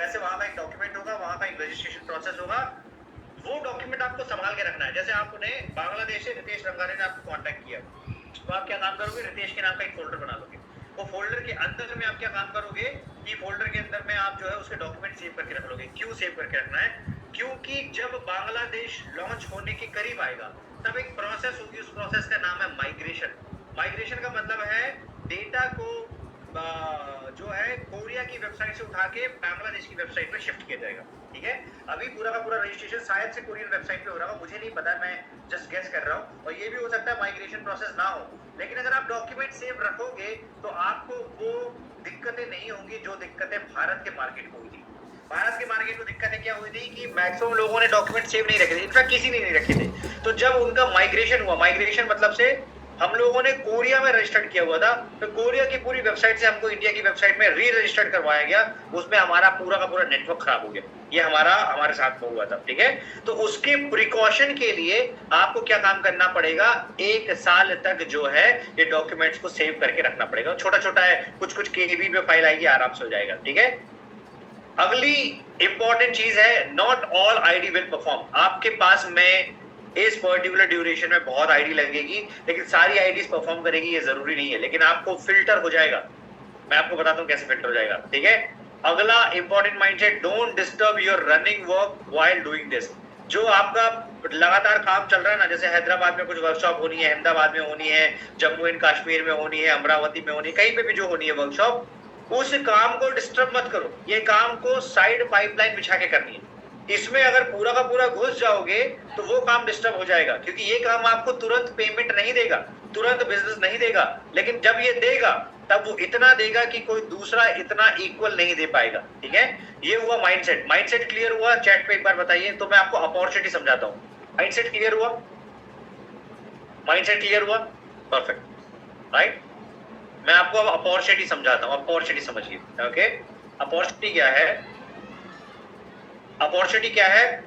वैसे वहां का एक डॉक्यूमेंट होगा, वहां का एक रजिस्ट्रेशन प्रोसेस होगा, वो डॉक्यूमेंट आपको संभाल के रखना है। जैसे आपने बांग्लादेश से रितेश रंगारे ने आपको कांटेक्ट किया, तो आप क्या काम करोगे, रितेश के नाम का एक फोल्डर बना लोगे। वो फोल्डर के अंदर में आप क्या काम करोगे कि फोल्डर के अंदर में आप जो है उसके डॉक्यूमेंट सेव करके रख लोगे। क्यों सेव करके रखना है, क्योंकि जब बांग्लादेश लॉन्च होने के करीब आएगा तब एक प्रोसेस होगी, उस प्रोसेस का नाम है माइग्रेशन। माइग्रेशन का मतलब है डेटा को जो है कोरिया की वेबसाइट से उठा के बांग्लादेश की वेबसाइट पे शिफ्ट किया जाएगा। ठीक है, अभी पूरा का पूरा रजिस्ट्रेशन शायद से कोरियन वेबसाइट पे हो रहा हो, मुझे नहीं पता, मैं जस्ट गेस कर रहा हूँ। और ये भी हो सकता है माइग्रेशन प्रोसेस ना हो, लेकिन अगर आप डॉक्यूमेंट सेव रखोगे तो आपको वो दिक्कतें नहीं होंगी जो दिक्कतें भारत के मार्केट को हुई थी। भारत के मार्केट को दिक्कतें क्या हुई थी कि मैक्सिमम लोगों ने डॉक्यूमेंट सेव नहीं रखे थे, इनफैक्ट किसी ने नहीं रखे थे। तो जब उनका माइग्रेशन हुआ, माइग्रेशन मतलब से हम लोगों ने कोरिया में रजिस्टर्ड किया हुआ था, तो कोरिया की पूरी वेबसाइट से हमको इंडिया की वेबसाइट में री रजिस्टर्ड करवाया गया, उसमें हमारा पूरा का पूरा नेटवर्क खराब हो गया। ये हमारे साथ में हुआ था। ठीक है, तो उसके प्रिकॉशन के लिए आपको क्या काम करना पड़ेगा, 1 साल तक जो है ये डॉक्यूमेंट्स को सेव करके रखना पड़ेगा। छोटा छोटा है, कुछ केबी में फाइल आएगी, आराम से हो जाएगा। ठीक है, अगली इंपॉर्टेंट चीज है, not all ID will perform. आपके पास में इस पर्टिकुलर ड्यूरेशन में बहुत आईडी लगेगी, लेकिन सारी आईडीज परफॉर्म करेगी ये जरूरी नहीं है, लेकिन आपको फिल्टर हो जाएगा। मैं आपको बताता हूं कैसे फिल्टर हो जाएगा। ठीक है, अगला important mindset, don't disturb your running work while doing this. जो आपका लगातार काम चल रहा है ना, जैसे हैदराबाद में कुछ वर्कशॉप होनी है, अहमदाबाद में होनी है, जम्मू एंड कश्मीर में होनी है, अमरावती में होनी है, कहीं पे भी जो होनी है वर्कशॉप, उस काम को डिस्टर्ब मत करो। ये काम को साइड पाइपलाइन बिछा के करनी है। इसमें अगर पूरा का पूरा घुस जाओगे तो वो काम डिस्टर्ब हो जाएगा, क्योंकि ये काम आपको तुरंत पेमेंट नहीं देगा, तुरंत बिजनेस नहीं देगा, लेकिन जब ये देगा तब वो इतना देगा कि कोई दूसरा इतना इक्वल नहीं दे पाएगा। ठीक है, ये हुआ माइंडसेट। माइंडसेट क्लियर हुआ? चैट पे एक बार बताइए, तो मैं आपको अपॉर्चुनिटी समझाता हूँ। माइंडसेट क्लियर हुआ? माइंडसेट क्लियर हुआ? Perfect, right. मैं आपको अब अपॉर्चुनिटी समझाता हूँ, अपॉर्चुनिटी समझिए। ओके, अपॉर्चुनिटी क्या है? अपॉर्चुनिटी क्या है?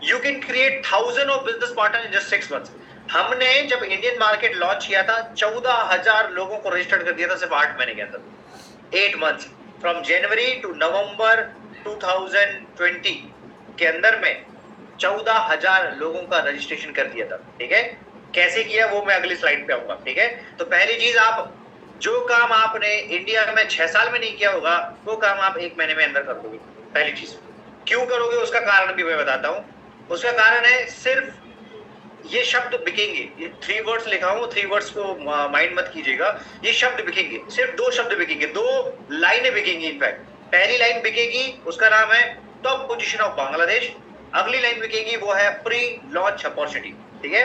You can create 1000 of business partner in just 6 months. हमने जब इंडियन मार्केट लॉन्च किया था 14,000 लोगों को रजिस्टर्ड कर दिया था सिर्फ 8 महीने के अंदर, 8 मंथ्स, फ्रॉम जनवरी टू नवंबर 2020 के अंदर में 14,000 लोगों का रजिस्ट्रेशन कर दिया था। ठीक है, कैसे किया वो मैं अगली स्लाइड पे आऊंगा। ठीक है, तो पहली चीज, आप जो काम आपने इंडिया में 6 साल में नहीं किया होगा वो काम आप 1 महीने में अंदर कर दोगे। पहली चीज, क्यों करोगे उसका कारण भी मैं बताता हूं। उसका कारण है, सिर्फ ये शब्द बिकेंगे, ये 3 वर्ड्स लिखा हूं, 3 वर्ड्स को माइंड मत कीजिएगा, ये शब्द बिकेंगे, सिर्फ 2 शब्द बिकेंगे, 2 लाइनें बिकेंगी। इनफैक्ट पहली लाइन बिकेगी, उसका नाम है टॉप पोजीशन ऑफ बांग्लादेश। अगली लाइन बिकेगी, वो है प्री लॉन्च अपॉर्चुनिटी। ठीक है,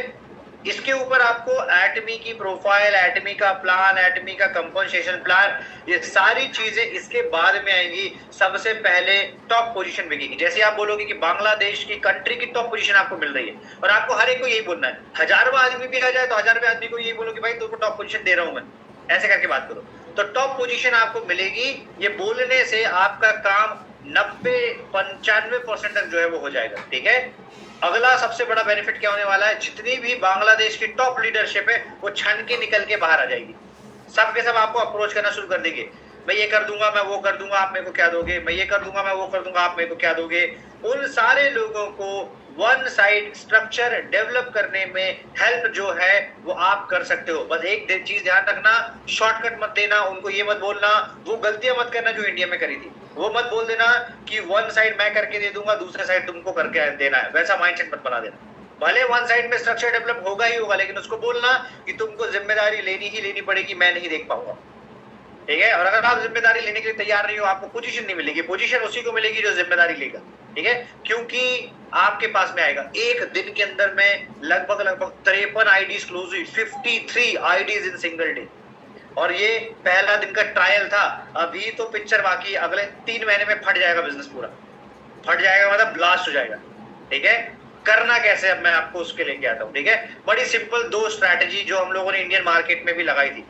इसके ऊपर आपको एटमी की प्रोफाइल, एटमी का प्लान, एटमी का कंपनसेशन प्लान, ये सारी चीजें इसके बाद में आएंगी। सबसे पहले टॉप पोजीशन बिकेगी। जैसे आप बोलोगे कि बांग्लादेश की कंट्री की टॉप पोजीशन आपको मिल रही है, और आपको हर एक को यही बोलना है। 1000वां आदमी भी आ जाए तो 1000वें आदमी को यही बोलो कि भाई तुमको टॉप पोजीशन दे रहा हूं मैं, ऐसे करके बात करो। तो टॉप पोजीशन आपको मिलेगी, ये बोलने से आपका काम 90-95% तक जो है वो हो जाएगा। ठीक है, अगला सबसे बड़ा बेनिफिट क्या होने वाला है, जितनी भी बांग्लादेश की टॉप लीडरशिप है वो छन के निकल के बाहर आ जाएगी। सब के सब आपको अप्रोच करना शुरू कर देंगे, मैं ये कर दूंगा, मैं वो कर दूंगा, आप मेरे को क्या दोगे, मैं ये कर दूंगा, मैं वो कर दूंगा, आप मेरे को क्या दोगे। उन सारे लोगों को वन साइड स्ट्रक्चर डेवलप करने में हेल्प जो है वो आप कर सकते हो। बस एक चीज ध्यान रखना, शॉर्टकट मत देना, उनको ये मत बोलना, वो गलतियां मत करना जो इंडिया में करी थी। वो मत बोल देना कि वन साइड मैं करके दे दूंगा, दूसरे साइड तुमको करके देना है, वैसा माइंडसेट मत बना देना। भले वन साइड में स्ट्रक्चर डेवलप होगा ही होगा, लेकिन उसको बोलना कि तुमको जिम्मेदारी लेनी ही लेनी पड़ेगी, मैं नहीं देख पाऊंगा। ठीक है, और अगर आप जिम्मेदारी लेने के लिए तैयार नहीं हो, आपको पोजीशन नहीं मिलेगी, पोजीशन उसी को मिलेगी जो जिम्मेदारी लेगा। ठीक है, क्योंकि आपके पास में आएगा एक दिन के अंदर में लगभग 53 आईडीज क्लोज हुई, 53 आईडीज इन सिंगल डे। और ये पहला दिन का ट्रायल था, अभी तो पिक्चर बाकी, अगले 3 महीने में फट जाएगा बिजनेस, पूरा फट जाएगा, मतलब ब्लास्ट हो जाएगा। ठीक है, करना कैसे, अब मैं आपको उसके लेके आता हूँ। ठीक है, बड़ी सिंपल 2 स्ट्रैटेजी जो हम लोगों ने इंडियन मार्केट में भी लगाई थी,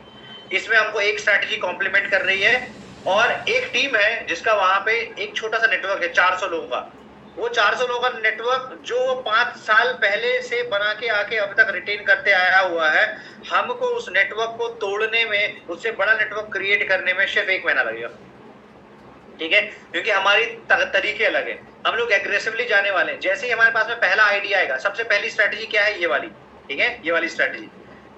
इसमें हमको एक स्ट्रैटेजी कॉम्प्लीमेंट कर रही है, और एक टीम है जिसका वहां पे एक छोटा सा नेटवर्क है 400 लोगों का। वो 400 लोगों का नेटवर्क जो 5 साल पहले से बना के आके अब तक रिटेन करते आया हुआ है, हमको उस नेटवर्क को तोड़ने में, उससे बड़ा नेटवर्क क्रिएट करने में सिर्फ 1 महीना लगेगा। ठीक है, क्योंकि हमारी तरीके अलग है, हम लोग एग्रेसिवली जाने वाले हैं। जैसे ही हमारे पास में पहला आइडिया आएगा, सबसे पहली स्ट्रैटेजी क्या है, ये वाली, ठीक है, ये वाली स्ट्रैटेजी।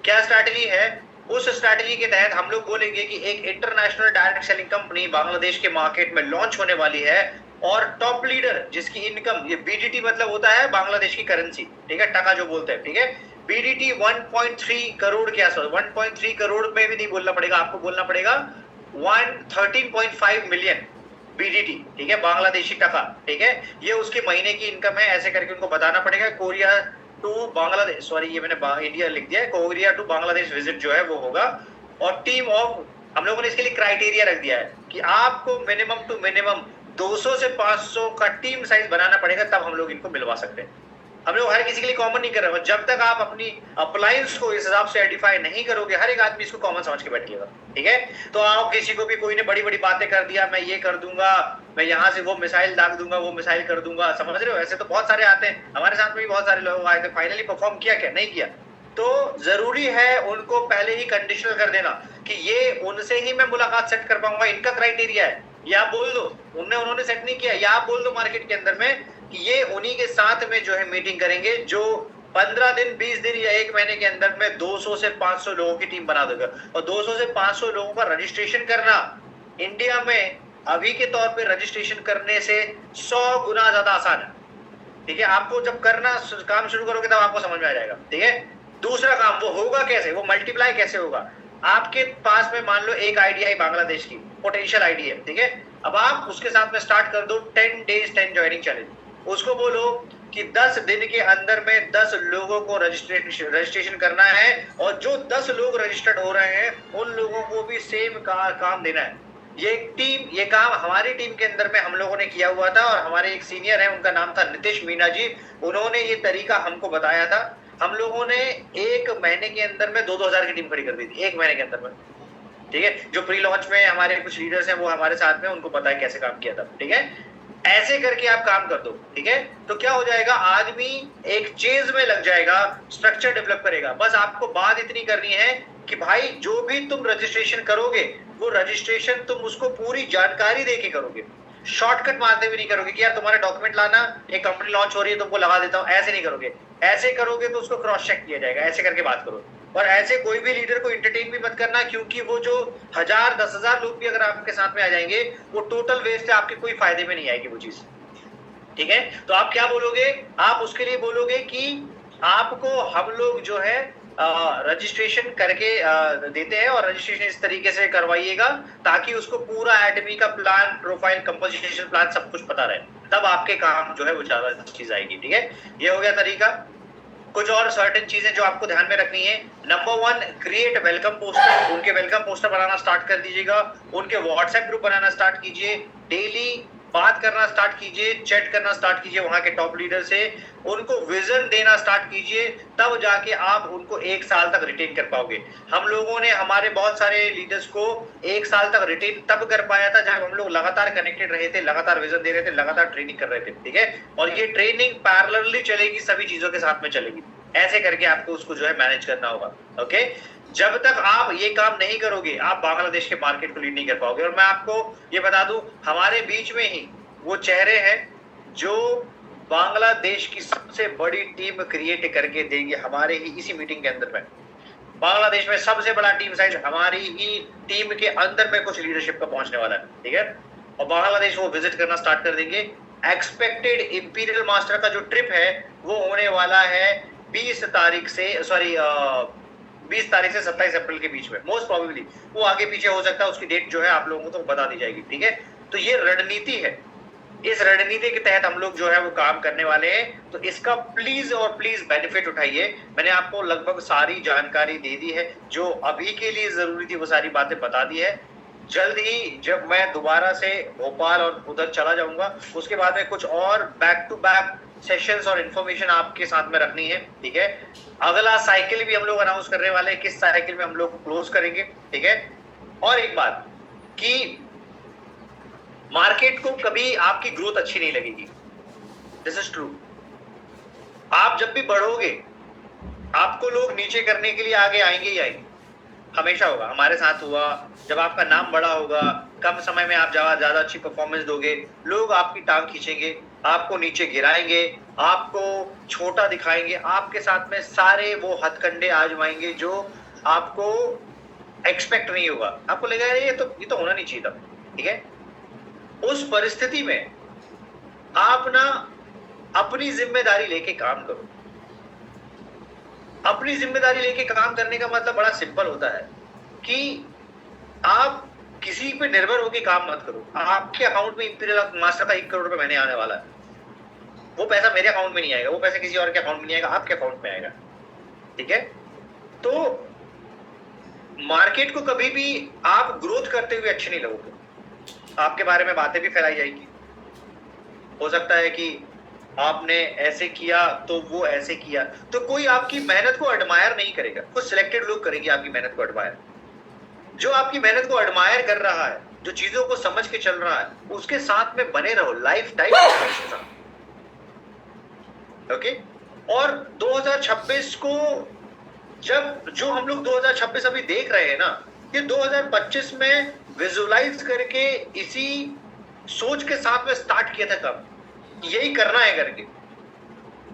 क्या स्ट्रैटेजी है? उस स्ट्रैटेजी के तहत हम लोग बोलेंगे कि एक international direct selling company Bangladesh के मार्केट में लॉन्च होने वाली है, और टॉप लीडर जिसकी इनकम, ये बीडीटी मतलब होता है बांग्लादेश की करेंसी, ठीक है, टका जो बोलते हैं, ठीक है, बीडीटी 1.3 करोड़ के आसपास, 1.3 करोड़ में भी नहीं बोलना पड़ेगा आपको, बोलना पड़ेगा 13.5 मिलियन बीडीटी, ठीक है, बांग्लादेशी टका, ठीक है, ये उसके महीने की इनकम है, ऐसे करके उनको बताना पड़ेगा। कोरिया टू बांग्लादेश, सॉरी ये मैंने इंडिया लिख दिया है, कोरिया टू बांग्लादेश विजिट जो है वो होगा। और टीम ऑफ, हम लोगों ने इसके लिए क्राइटेरिया रख दिया है कि आपको मिनिमम टू मिनिमम 200 से 500 का टीम साइज बनाना पड़ेगा, तब हम लोग इनको मिलवा सकते हैं। हम लोग हर किसी के लिए कॉमन नहीं कर रहे हैं, जब तक आप अपनी अप्लायंस को इस हिसाब से आइडेंटिफाई नहीं करोगे, हर एक आदमी इसको कॉमन समझ के बैठिएगा, ठीक है। तो आप किसी को भी, कोई ने बड़ी बड़ी बातें कर दिया, मैं ये कर दूंगा, मैं यहाँ से वो मिसाइल दाग दूंगा, वो मिसाइल कर दूंगा, समझ रहे हो, ऐसे तो बहुत सारे आते हैं, हमारे साथ में भी बहुत सारे लोग आए थे, फाइनली परफॉर्म किया क्या, नहीं किया। तो जरूरी है उनको पहले ही कंडीशनल कर देना कि ये उनसे ही मैं मुलाकात सेट कर पाऊंगा, इनका क्राइटेरिया है, या आप बोल दो उन्होंने सेट नहीं किया, या आप बोल दो मार्केट के अंदर में कि ये उन्हीं के साथ में जो है मीटिंग करेंगे, जो 15 दिन 20 दिन या 1 महीने के अंदर में 200 से 500 लोगों की टीम बना देगा। और 200 से 500 लोगों का रजिस्ट्रेशन करना इंडिया में अभी के तौर पे रजिस्ट्रेशन करने से 100 गुना ज्यादा आसान है, ठीक है। आपको जब करना काम शुरू करोगे तब आपको समझ में आ जाएगा, ठीक है। दूसरा काम वो होगा कैसे, वो मल्टीप्लाई कैसे होगा। आपके पास में मान लो एक आइडिया है बांग्लादेश की, पोटेंशियल आइडिया है, ठीक है। अब आप उसके साथ में स्टार्ट कर दो 10 डेज 10 ज्वाइनिंग चैलेंज। उसको बोलो कि 10 दिन के अंदर में 10 लोगों को रजिस्ट्रेशन करना है, और जो 10 लोग रजिस्टर्ड हो रहे हैं उन लोगों को भी सेम काम देना है। ये टीम, ये काम हमारी टीम के अंदर में हम लोगों ने किया हुआ था, और हमारे एक सीनियर है, उनका नाम था नितिश मीना जी, उन्होंने ये तरीका हमको बताया था। हम लोगों ने 1 महीने के अंदर में 2-2 हजार की टीम खड़ी कर दी थी, 1 महीने के अंदर में, ठीक है। जो प्री लॉन्च में हमारे कुछ लीडर्स हैं वो हमारे साथ में, उनको पता है कैसे काम किया था, ठीक है। ऐसे करके आप काम कर दो, ठीक है। तो क्या हो जाएगा, आदमी एक चेज में लग जाएगा, स्ट्रक्चर डेवलप करेगा। बस आपको बात इतनी करनी है कि भाई जो भी तुम रजिस्ट्रेशन करोगे, वो रजिस्ट्रेशन तुम उसको पूरी जानकारी देके करोगे, शॉर्टकट मारते हुए नहीं करोगे कि यार तुम्हारे डॉक्यूमेंट लाना, एक कंपनी लॉन्च हो रही है तुमको लगा देता हूं, ऐसे नहीं करोगे। ऐसे करोगे तो उसको क्रॉस चेक किया जाएगा, ऐसे करके बात करो। और ऐसे कोई भी लीडर को इंटरटेन भी मत करना, क्योंकि वो जो 1000 10,000 लोग भी अगर आपके साथ में आ जाएंगे, वो टोटल वेस्ट है, आपके कोई फायदे में नहीं आएगी वो चीज, ठीक है। तो आप क्या बोलोगे, आप उसके लिए बोलोगे कि आपको हम लोग जो है रजिस्ट्रेशन करके देते हैं, और रजिस्ट्रेशन इस तरीके से करवाइएगा ताकि उसको पूरा एडमी का प्लान, प्रोफाइल, कंपोजिशन प्लान सब कुछ पता रहे, तब आपके काम जो है वो ज्यादा चीज आएगी, ठीक है। ये हो गया तरीका। कुछ और सर्टेन चीजें जो आपको ध्यान में रखनी है। Number 1, create welcome poster. उनके वेलकम पोस्टर बनाना स्टार्ट कर दीजिएगा, उनके व्हाट्सएप ग्रुप बनाना स्टार्ट कीजिए, डेली बात करना स्टार्ट कीजिए, चैट करना स्टार्ट कीजिए वहां के टॉप लीडर से, उनको विजन देना स्टार्ट कीजिए, तब जाके आप उनको 1 साल तक रिटेन कर पाओगे। हम लोगों ने हमारे बहुत सारे लीडर्स को 1 साल तक रिटेन तब कर पाया था जब हम लोग लगातार कनेक्टेड रहे थे, लगातार विजन दे रहे थे, लगातार ट्रेनिंग कर रहे थे, ठीक है। और ये ट्रेनिंग पैरेलली चलेगी, सभी चीजों के साथ में चलेगी, ऐसे करके आपको उसको जो है मैनेज करना होगा, ओके। जब तक आप ये काम नहीं करोगे, आप बांग्लादेश के मार्केट को लीड नहीं कर पाओगे। और मैं आपको ये बता दूं, हमारे बीच में ही वो चेहरे हैं जो बांग्लादेश की सबसे बड़ी टीम क्रिएट करके देंगे हमारे ही इसी मीटिंग के अंदर में। बांग्लादेश में सबसे बड़ा टीम साइज हमारी ही टीम के अंदर में कुछ लीडरशिप का पहुंचने वाला है, ठीक है। और बांग्लादेश वो विजिट करना स्टार्ट कर देंगे। एक्सपेक्टेड इंपीरियल मास्टर का जो ट्रिप है वो होने वाला है 20 तारीख से 27 अप्रैल के बीच में, मोस्ट प्रोबेबली। वो आगे पीछे हो सकता है, उसकी डेट जो है आप लोगों को तो बता दी जाएगी, ठीक है। तो ये रणनीति है, इस रणनीति के तहत हम लोग जो है वो काम करने वाले हैं। तो इसका प्लीज और प्लीज बेनिफिट उठाइए। मैंने आपको लगभग सारी जानकारी दे दी है, जो अभी के लिए जरूरी थी वो सारी बातें बता दी है। जल्द ही जब मैं दोबारा से भोपाल और उधर चला जाऊंगा, उसके बाद में कुछ और बैक टू बैक सेशंस और इंफॉर्मेशन आपके साथ में रखनी है, ठीक है। अगला साइकिल भी हम लोग अनाउंस करने वाले हैं, किस साइकिल में हम लोग क्लोज करेंगे, ठीक है। और एक बात कि मार्केट को कभी आपकी ग्रोथ अच्छी नहीं लगेगी, दिस इज ट्रू। आप जब भी बढ़ोगे, आपको लोग नीचे करने के लिए आगे आएंगे ही आएंगे। हमेशा होगा, हमारे साथ हुआ। जब आपका नाम बड़ा होगा, कम समय में आप ज्यादा अच्छी परफॉर्मेंस दोगे, लोग आपकी टांग खींचेंगे, आपको नीचे गिराएंगे, आपको छोटा दिखाएंगे, आपके साथ में सारे वो हथकंडे आजमाएंगे जो आपको एक्सपेक्ट नहीं होगा। आपको लगेगा ये तो होना नहीं चाहिए था। ठीक है, उस परिस्थिति में आप ना अपनी जिम्मेदारी लेके काम करो। अपनी जिम्मेदारी लेके काम करने का मतलब बड़ा सिंपल होता है कि आप किसी पे निर्भर होकर काम मत करो। आपके अकाउंट में इंपीरियल मास्टर का 1 करोड़ रुपए महीने आने वाला है, वो पैसा मेरे अकाउंट में नहीं आएगा, वो पैसा किसी और के अकाउंट में नहीं आएगा, आपके अकाउंट में आएगा। ठीक है, तो मार्केट को कभी भी आप ग्रोथ करते हुए अच्छे नहीं लगोगे, आपके बारे में बातें भी फैलाई जाएगी। हो सकता है कि आपने ऐसे किया तो वो ऐसे किया, तो कोई आपकी मेहनत को एडमायर नहीं करेगा, कुछ सिलेक्टेड लोग करेंगे आपकी मेहनत को एडमायर। जो आपकी मेहनत को एडमायर कर रहा है, जो चीजों को समझ के चल रहा है, उसके साथ में बने रहो लाइफ टाइम। ओके, और 2026 को जो हम लोग 2026 अभी देख रहे हैं ना, ये 2025 में विजुअलाइज करके इसी सोच के साथ में स्टार्ट किया था। कब यही करना है करके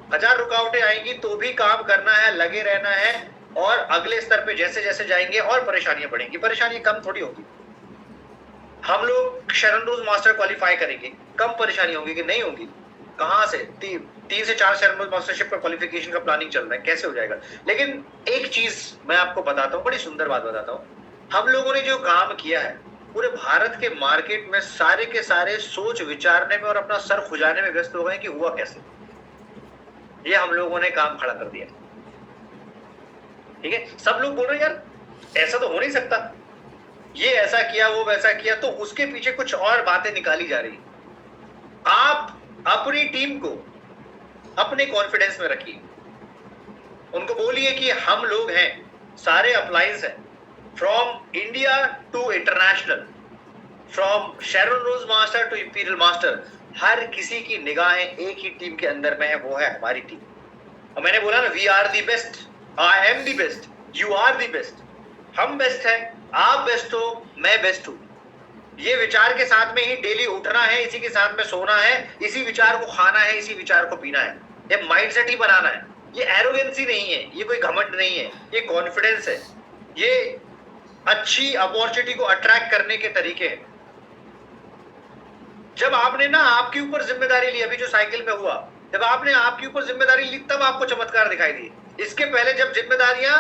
1000 रुकावटें आएंगी तो भी काम करना है, लगे रहना है, और अगले स्तर पे जैसे जैसे जाएंगे और परेशानियां बढ़ेंगी। परेशानियां कम थोड़ी होगी। हम लोग शरण रोज मास्टर क्वालिफाई करेंगे, कम परेशानी होगी कि नहीं होगी? कहां से 3 से 4 शरण रोज मास्टरशिप का क्वालिफिकेशन का प्लानिंग चल रहा है, कैसे हो जाएगा? लेकिन एक चीज मैं आपको बताता हूँ, बड़ी सुंदर बात बताता हूँ। हम लोगों ने जो काम किया है पूरे भारत के मार्केट में, सारे के सारे सोच विचारने में और अपना सर खुजाने में व्यस्त हो गए कि हुआ कैसे। ये हम लोगों ने काम खड़ा कर दिया। ठीक है, सब लोग बोल रहे हैं यार ऐसा तो हो नहीं सकता, ये ऐसा किया वो वैसा किया, तो उसके पीछे कुछ और बातें निकाली जा रही। आप अपनी टीम को अपने कॉन्फिडेंस में रखिए, उनको बोलिए कि हम लोग हैं, सारे अप्लायंस हैं, from India to international, from Sharon Rose master to imperial master, हर किसी की निगाहें एक ही टीम के अंदर में है, वो है हमारी टीम। और मैंने बोला ना, we are the best, I am the best, you are the best. हम बेस्ट है, आप बेस्ट हो, मैं बेस्ट हूं। ये विचार के साथ में ही डेली उठना है, इसी के साथ में सोना है, इसी विचार को खाना है, इसी विचार को पीना है। ये माइंडसेट ही बनाना है। ये एरोगेंसी नहीं है, ये कोई घमंड नहीं है, ये कॉन्फिडेंस है, ये अच्छी अपॉर्चुनिटी को अट्रैक्ट करने के तरीके हैं। जब आपने ना आपके ऊपर जिम्मेदारी ली, अभी जो साइकिल में हुआ, जब आपने आपके ऊपर जिम्मेदारी ली तब आपको चमत्कार दिखाई दिए। इसके पहले जब जिम्मेदारियां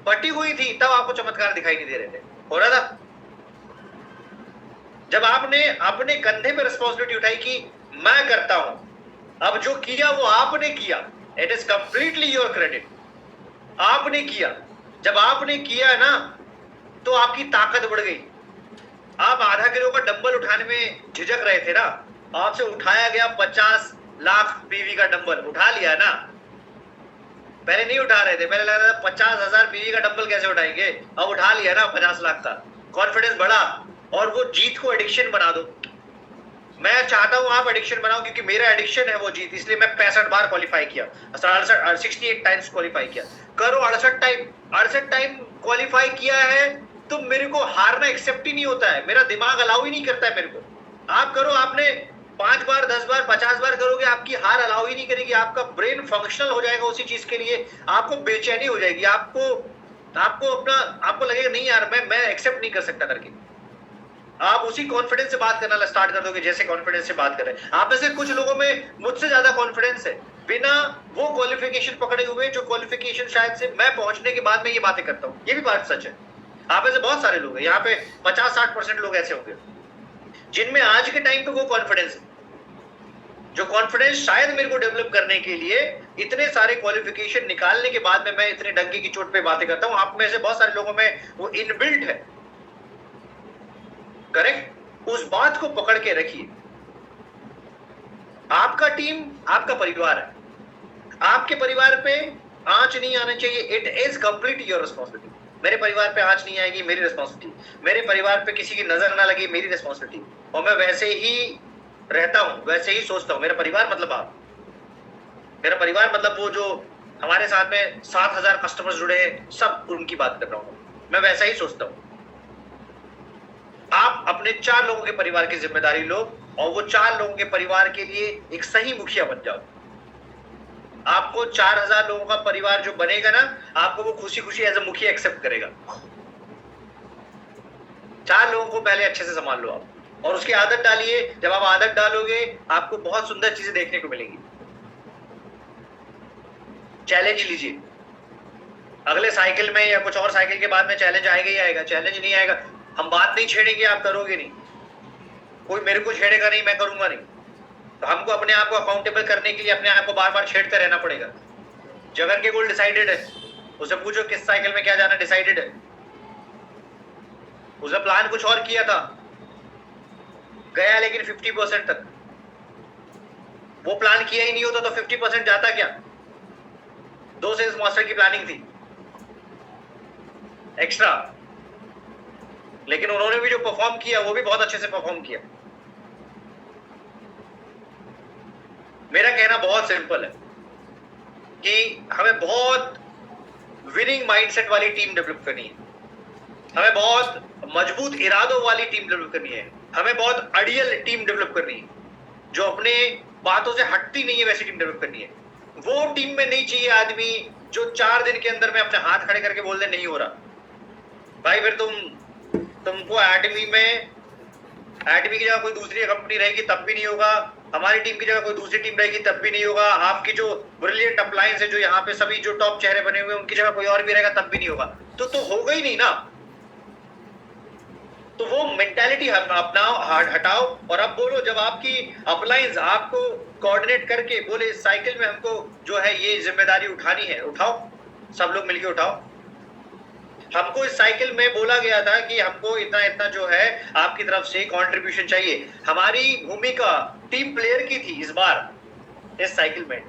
बटी हुई थी तब आपको चमत्कार दिखाई नहीं दे रहे थे। हो रहा था जब आपने अपने कंधे पे रिस्पॉन्सिबिलिटी उठाई कि मैं करता हूं, अब जो किया वो आपने किया, it is completely your credit, आपने किया। जब आपने किया ना तो आपकी ताकत बढ़ गई। आप आधा किलो का डंबल उठाने में झिझक रहे थे ना, आपसे उठाया गया 50 लाख पीवी का डंबल, उठा लिया ना। पहले नहीं उठा रहे थे, पहले लग रहा था 50,000 पीवी का डंबल कैसे उठाएंगे, अब उठा लिया ना 50 लाख का। कॉन्फिडेंस बढ़ा, और वो जीत को एडिक्शन बना दो। मैं चाहता हूं आप एडिक्शन बनाओ, क्योंकि मेरा एडिक्शन है वो जीत, इसलिए मैं 65 बार क्वालिफाई किया, 68 टाइम्स क्वालिफाई किया। करो 68 टाइम क्वालिफाई किया है तो मेरे को हारना एक्सेप्ट ही नहीं होता है, मेरा दिमाग अलाउ ही नहीं करता है मेरे को। आप करो, आपने 5 बार 10 बार 50 बार करोगे, आपकी हार अलाउ ही नहीं करेगी, आपका ब्रेन फंक्शनल हो जाएगा उसी चीज के लिए, आपको बेचैनी हो जाएगी, आपको लगेगा नहीं यार मैं एक्सेप्ट नहीं कर सकता करके। आप उसी कॉन्फिडेंस से बात करना स्टार्ट कर दोगे जैसे कॉन्फिडेंस से बात कर रहे हैं। आप में से कुछ लोगों में मुझसे ज्यादा कॉन्फिडेंस है, बिना वो क्वालिफिकेशन पकड़े हुए जो क्वालिफिकेशन शायद से मैं पहुंचने के बाद में ये बातें करता हूं। ये भी बात सच है। आप में से बहुत सारे लोग हैं यहाँ पे, 50-60% लोग ऐसे होंगे जिनमें आज के टाइम पे वो कॉन्फिडेंस है, जो कॉन्फिडेंस शायद मेरे को डेवलप करने के लिए इतने सारे क्वालिफिकेशन निकालने के बाद में मैं इतने डंके की चोट पे बातें करता हूं। आप में से बहुत सारे लोगों में वो इनबिल्ट है। करेक्ट, उस बात को पकड़ के रखिए। आपका टीम आपका परिवार है, आपके परिवार पे आंच नहीं आना चाहिए, it is complete your responsibility. मेरे परिवार पे आंच नहीं आएगी, मेरी रिस्पॉन्सिबिलिटी। मेरे परिवार पे किसी की नजर ना लगे, मेरी रिस्पॉन्सिबिलिटी। और मैं वैसे ही रहता हूं, वैसे ही सोचता हूं। मेरा परिवार मतलब आप, मेरा परिवार मतलब वो जो हमारे साथ में 7,000 कस्टमर्स जुड़े हैं, सब उनकी बात कर रहा हूं। मैं वैसा ही सोचता हूं। आप अपने 4 लोगों के परिवार की जिम्मेदारी लो और वो 4 लोगों के परिवार के लिए एक सही मुखिया बन जाओ। आपको 4000 लोगों का परिवार जो बनेगा ना, आपको वो खुशी खुशी एज अ मुखिया एक्सेप्ट करेगा। 4 लोगों को पहले अच्छे से संभाल लो आप, और उसकी आदत डालिए। जब आप आदत डालोगे आपको बहुत सुंदर चीजें देखने को मिलेंगी। चैलेंज लीजिए, अगले साइकिल में या कुछ और साइकिल के बाद में चैलेंज आएगा ही आएगा। चैलेंज नहीं आएगा, हम बात नहीं छेड़ेंगे, आप करोगे नहीं, कोई मेरे को छेड़ेगा नहीं, मैं करूंगा नहीं। तो हमको अपने आप को अकाउंटेबल करने के लिए अपने आप को बार बार छेड़ते रहना पड़ेगा। जगन के गोल डिसाइडेड है, उसे पूछो किस साइकिल में क्या जाना डिसाइडेड है। उसने प्लान कुछ और किया था, गया लेकिन 50% तक। वो प्लान किया ही नहीं होता तो 50% जाता क्या। 2 सेल्स मास्टर की प्लानिंग थी एक्स्ट्रा, लेकिन उन्होंने भी जो परफॉर्म किया वो भी बहुत अच्छे से परफॉर्म किया। मेरा कहना बहुत सिंपल है कि हमें बहुत विनिंग माइंडसेट वाली टीम डेवलप करनी है, हमें बहुत मजबूत इरादों वाली टीम डेवलप करनी है, हमें बहुत अड़ियल टीम डेवलप करनी है, जो अपने बातों से हटती नहीं है, वैसी टीम डेवलप करनी है। वो टीम में नहीं चाहिए आदमी जो 4 दिन के अंदर में अपने हाथ खड़े करके बोल दे नहीं हो रहा। भाई फिर तुमको एटमी की जगह कोई दूसरी कंपनी रहेगी तब भी नहीं होगा, हमारी टीम की जगह कोई दूसरी टीम रहेगी तब भी नहीं होगा, आपकी जो ब्रिलियंट अप्लायंस है, जो यहाँ पे सभी जो टॉप चेहरे बने हुए हैं उनकी जगह कोई और भी रहेगा तब भी नहीं होगा। तो होगा ही नहीं ना। तो वो मेंटालिटी अपनाओ, हटाओ, और अब बोलो, जब आपकी अपलायंस आपको कोऑर्डिनेट करके बोले इस साइकिल में हमको जो है ये जिम्मेदारी उठानी है, उठाओ, सब लोग मिलके उठाओ। हमको इस साइकिल में बोला गया था कि हमको इतना इतना जो है आपकी तरफ से कंट्रीब्यूशन चाहिए। हमारी भूमिका टीम प्लेयर की थी, इस बार इस साइकिल में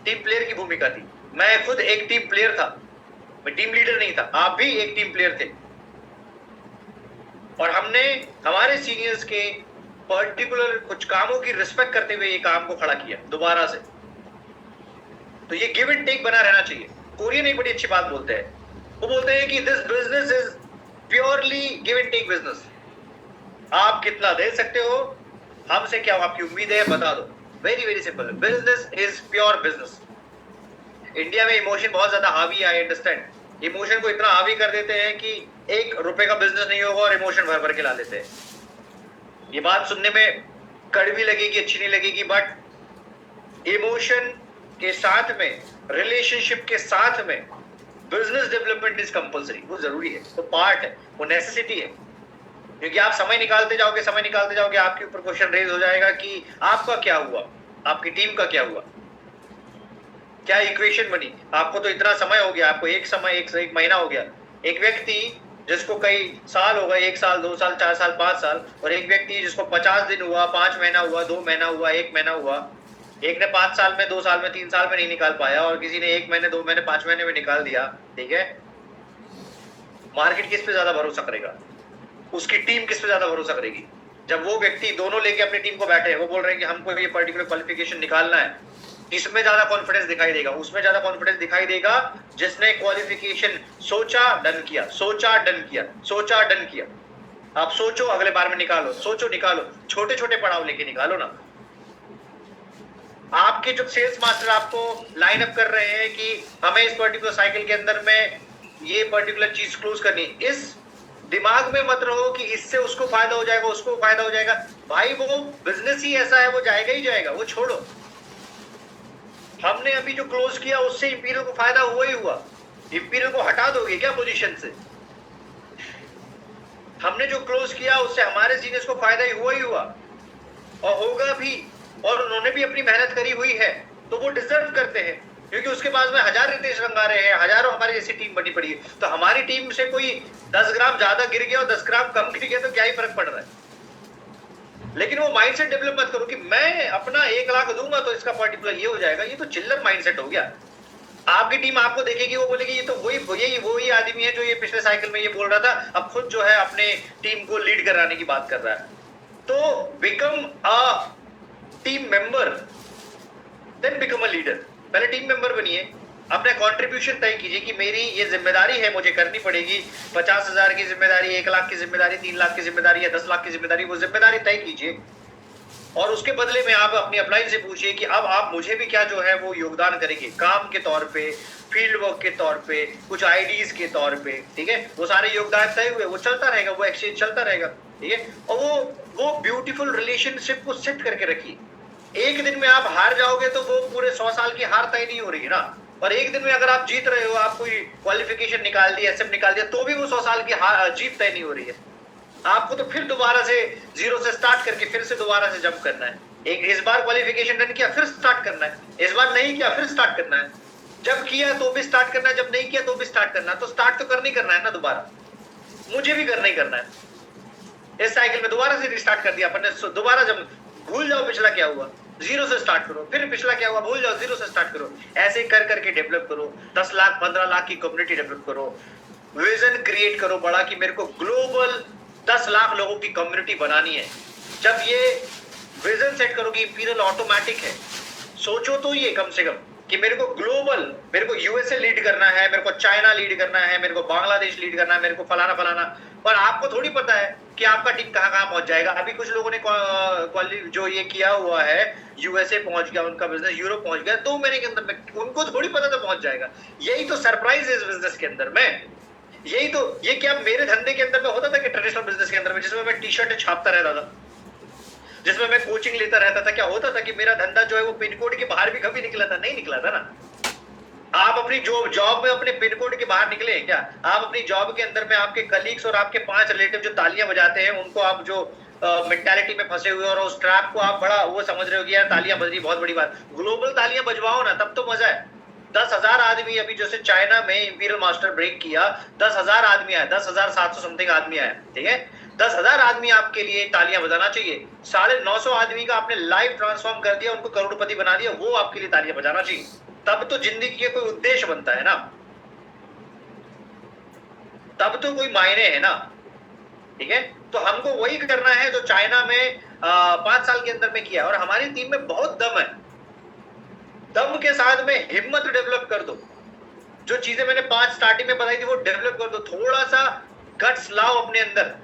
टीम प्लेयर की भूमिका थी। मैं खुद एक टीम प्लेयर था, मैं टीम लीडर नहीं था, आप भी एक टीम प्लेयर थे। और हमने हमारे सीनियर्स के पर्टिकुलर कुछ कामों की रिस्पेक्ट करते हुए ये काम को खड़ा किया दोबारा से। तो ये गिव एंड टेक बना रहना चाहिए। कोरियन एक बड़ी अच्छी बात बोलते हैं, वो बोलते हैं कि this business is purely give and take business. आप कितना दे सकते हो, हमसे क्या आपकी उम्मीद है बता दो। Very very simple, business is pure business. India में इमोशन बहुत ज्यादा हावी है, आई अंडरस्टैंड। इमोशन को इतना हावी कर देते हैं कि 1 रुपए का बिजनेस नहीं होगा और इमोशन भर भर के ला देते हैं। ये बात सुनने में कड़वी लगेगी, अच्छी नहीं लगेगी, बट इमोशन के साथ में, रिलेशनशिप के साथ में बिजनेस डेवलपमेंट इज कंपल्सरी। वो जरूरी है, वो पार्ट है, वो नेसेसिटी है। क्योंकि आप समय निकालते जाओगे, आपके ऊपर क्वेश्चन रेज हो जाएगा कि आपका क्या हुआ, आपकी टीम का क्या हुआ, क्या इक्वेशन बनी। आपको तो इतना समय हो गया, आपको एक महीना हो गया। एक व्यक्ति जिसको कई साल हो गए, 1 साल, 2 साल, 4 साल, 5 साल, और एक व्यक्ति जिसको 50 दिन हुआ, 5 महीना हुआ, 2 महीना हुआ, 1 महीना हुआ। एक ने 5 साल में, 2 साल में, 3 साल में नहीं निकाल पाया, और किसी ने 1 महीने, 2 महीने, 5 महीने में निकाल दिया। ठीक है, मार्केट किस पे ज्यादा भरोसा करेगा, उसकी टीम किस पे ज्यादा भरोसा करेगी। जब वो व्यक्ति दोनों लेके अपनी टीम को बैठे हैं, वो बोल रहे हैं कि हमको ये पर्टिकुलर क्वालिफिकेशन निकालना है, इसमें ज्यादा कॉन्फिडेंस दिखाई देगा, उसमें ज्यादा कॉन्फिडेंस दिखाई देगा जिसने क्वालिफिकेशन सोचा, डन किया, सोचा, डन किया, सोचा, डन किया। आप सोचो, अगले बार में निकालो, सोचो, निकालो, छोटे छोटे पड़ाव लेके निकालो ना। आपके जो सेल्स मास्टर आपको लाइन अप कर रहे हैं कि हमें इस पर्टिकुलर साइकिल के अंदर में ये पर्टिकुलर चीज क्लोज करनी, इस दिमाग में मत रहो कि इससे उसको फायदा हो जाएगा, उसको फायदा हो जाएगा। भाई वो बिजनेस ही ऐसा है, वो जाएगा ही जाएगा, वो छोड़ो। हमने अभी जो क्लोज किया उससे इंपीरियल को फायदा हुआ ही हुआ। इंपीरियल को हटा दोगे क्या पोजीशन से? हमने जो क्लोज किया उससे हमारे सीनियर्स को फायदा हुआ ही हुआ, और होगा भी, और उन्होंने भी अपनी मेहनत करी हुई है, तो वो डिजर्व करते हैं। क्योंकि उसके पास में 1000 रितेश रंगारे हैं, हजारों हमारी जैसी टीम बनी पड़ी है। तो हमारी टीम से कोई 10 ग्राम ज्यादा गिर गया और 10 ग्राम कम गिर गया तो क्या ही फर्क पड़ रहा है। लेकिन वो माइंडसेट डेवलप मत करो कि मैं अपना 1 लाख दूंगा तो इसका पर्टिकुलर ये हो जाएगा। ये तो चिल्लर माइंडसेट हो गया। आपकी टीम आपको देखेगी, वो बोलेगी ये तो वही आदमी है जो ये पिछले साइकिल में ये बोल रहा था, अब खुद जो है अपने टीम को लीड कराने की बात कर रहा है। तो become a team member, then become a leader. पहले टीम मेंबर बनिए, अपना कंट्रीब्यूशन तय कीजिए कि मेरी ये जिम्मेदारी है, मुझे करनी पड़ेगी। 50,000 की जिम्मेदारी, 1 लाख की जिम्मेदारी, 3 लाख की जिम्मेदारी या 10 लाख की जिम्मेदारी, वो जिम्मेदारी तय कीजिए और उसके बदले में आप अपनी अपलाइन से पूछिए कि अब आप मुझे भी क्या जो है वो योगदान करेंगे, काम के तौर पे, फील्ड वर्क के तौर पे, कुछ आईडीज के तौर पे, ठीक है। वो सारे योगदान तय हुए, वो चलता रहेगा, वो एक्सचेंज चलता रहेगा, ठीक है। और वो ब्यूटीफुल रिलेशनशिप को सेट करके रखिए। एक दिन में आप हार जाओगे तो वो पूरे 100 साल की हार तय नहीं हो रही है ना। और एक दिन में अगर आप जीत रहे हो, आप कोई क्वालिफिकेशन निकाल दिया, एसएम निकाल दिया, तो भी वो 100 साल की जीत तय नहीं हो रही है। आपको तो फिर दोबारा से जीरो से स्टार्ट करके फिर से दोबारा से जंप करना है। एक इस बार क्वालिफिकेशन रन किया, फिर स्टार्ट करना है। इस बार नहीं किया, फिर स्टार्ट करना है। जब किया तो भी स्टार्ट करना है, जब नहीं किया तो भी स्टार्ट करना है। तो स्टार्ट तो करना ही करना है ना, दोबारा मुझे भी करना ही करना है। इस साइकिल में दोबारा से रिस्टार्ट कर दिया अपन ने। दोबारा जब भूल जाओ पिछला क्या हुआ, जीरो से स्टार्ट करो, फिर पिछला क्या हुआ भूल जाओ, जीरो से स्टार्ट करो। ऐसे कर करके डेवलप करो। 10 लाख 15 लाख की कम्युनिटी डेवलप करो। विजन क्रिएट करो बड़ा कि मेरे को ग्लोबल 10 लाख लोगों की कम्युनिटी बनानी है। जब ये विजन सेट करोगे, इंपीरियल ऑटोमेटिक है। सोचो तो ये कम से कम कि मेरे को ग्लोबल, मेरे को यूएसए लीड करना है, मेरे को चाइना लीड करना है, मेरे को बांग्लादेश लीड करना है, मेरे को फलाना फलाना। पर आपको थोड़ी पता है कि आपका टीम कहाँ कहाँ पहुंच जाएगा। अभी कुछ लोगों ने जो ये किया हुआ है, यूएसए पहुंच गया उनका बिजनेस, यूरोप पहुंच गया, 2 महीने के अंदर में। उनको थोड़ी पता था पहुंच जाएगा। यही तो सरप्राइज है इस बिजनेस के अंदर में। यही तो, ये क्या मेरे धंधे के अंदर में होता था कि ट्रेडिशनल बिजनेस के अंदर में, जिसमें मैं टी शर्ट छापता रहता था, जिसमें मैं कोचिंग लेता रहता था, क्या होता था कि मेरा धंधा जो है वो पिन कोड के बाहर भी कभी निकला था? नहीं निकला था ना। आप अपनी जॉब में अपने पिन कोड के बाहर निकले हैं क्या? आप अपनी जॉब के अंदर में आपके कलीग्स और आपके 5 रिलेटिव जो तालियां बजाते हैं, उनको आप जो मेंटालिटी में फंसे हुए और उस ट्रैप को आप बड़ा वो समझ रहे हो कि यार तालियां बज रही, बहुत बड़ी बात। ग्लोबल तालियां बजवाओ ना, तब तो मजा है। 10,000 आदमी, अभी जैसे चाइना में इंपीरियल मास्टर ब्रेक किया, 10,000 आदमी आया, 10,700 समथिंग आदमी आया, ठीक है। 10,000 आदमी आपके लिए तालियां बजाना चाहिए। 950 आदमी का आपने लाइफ ट्रांसफॉर्म कर दिया, उनको करोड़पति बना दिया, वो आपके लिए तालियां बजाना चाहिए। तब तो जिंदगी के कोई उद्देश्य बनता है ना, तब तो कोई मायने है ना, ठीक है। तो हमको वही करना है जो चाइना में 5 साल के अंदर में किया। और हमारी टीम में बहुत दम है। दम के साथ में हिम्मत डेवलप कर दो। जो चीजें मैंने 5 स्टार्टिंग में बताई थी वो डेवलप कर दो। थोड़ा सा गट्स लाओ अपने अंदर,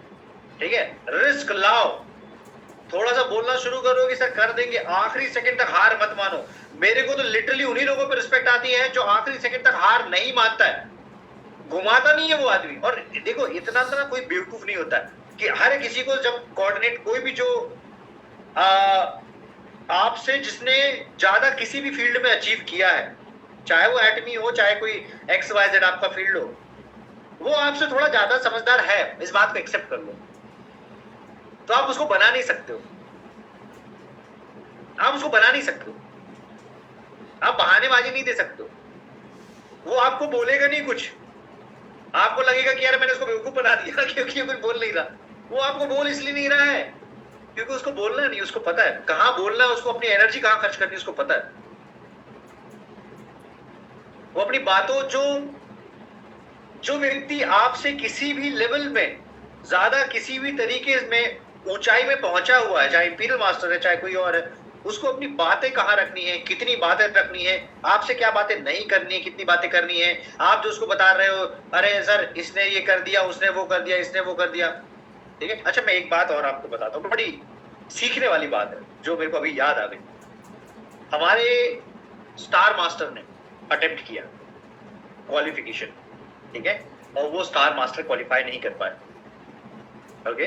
ठीक है। रिस्क लाओ, थोड़ा सा बोलना शुरू करो कि सर कर देंगे। आखिरी सेकंड तक हार मत मानो। मेरे को तो लिटरली उन्हीं लोगों पर रिस्पेक्ट आती है जो आखिरी सेकंड तक हार नहीं मानता है, घुमाता नहीं है वो आदमी। और देखो, इतना ना कोई बेवकूफ नहीं होता है कि हर किसी को जब कोऑर्डिनेट, कोई भी जो आपसे जिसने ज्यादा किसी भी फील्ड में अचीव किया है, चाहे वो एटमी हो, चाहे कोई XYZ आपका फील्ड हो, वो आपसे थोड़ा ज्यादा समझदार है, इस बात को एक्सेप्ट कर लो। तो आप उसको बना नहीं सकते हो, आप उसको बना नहीं सकते हो, आप बहानेबाजी नहीं दे सकते हो। वो आपको बोलेगा नहीं कुछ, आपको लगेगा कि यार मैंने उसको बेवकूफ बना दिया क्योंकि कुछ बोल नहीं रहा। वो आपको बोल इसलिए नहीं रहा है क्योंकि उसको बोलना नहीं, उसको पता है कहां बोलना है, उसको अपनी एनर्जी कहां खर्च करनी है, उसको पता है। वो अपनी बातों, जो व्यक्ति आपसे किसी भी लेवल में ज्यादा किसी भी तरीके में ऊंचाई में पहुंचा हुआ है, चाहे इंपीरियल मास्टर है चाहे कोई और है, उसको अपनी बातें कहाँ रखनी है, कितनी बातें रखनी है, आपसे क्या बातें नहीं करनी है, कितनी बातें करनी है। आप जो उसको बता रहे हो, अरे सर इसने ये कर दिया, उसने वो कर दिया, इसने वो कर दिया, ठीक है। अच्छा, मैं एक बात और आपको बताता हूँ, बड़ी सीखने वाली बात है जो मेरे को अभी याद आ गई। हमारे स्टार मास्टर ने अटेम्प्ट किया क्वालिफिकेशन, ठीक है, और वो स्टार मास्टर क्वालिफाई नहीं कर पाए। ओके,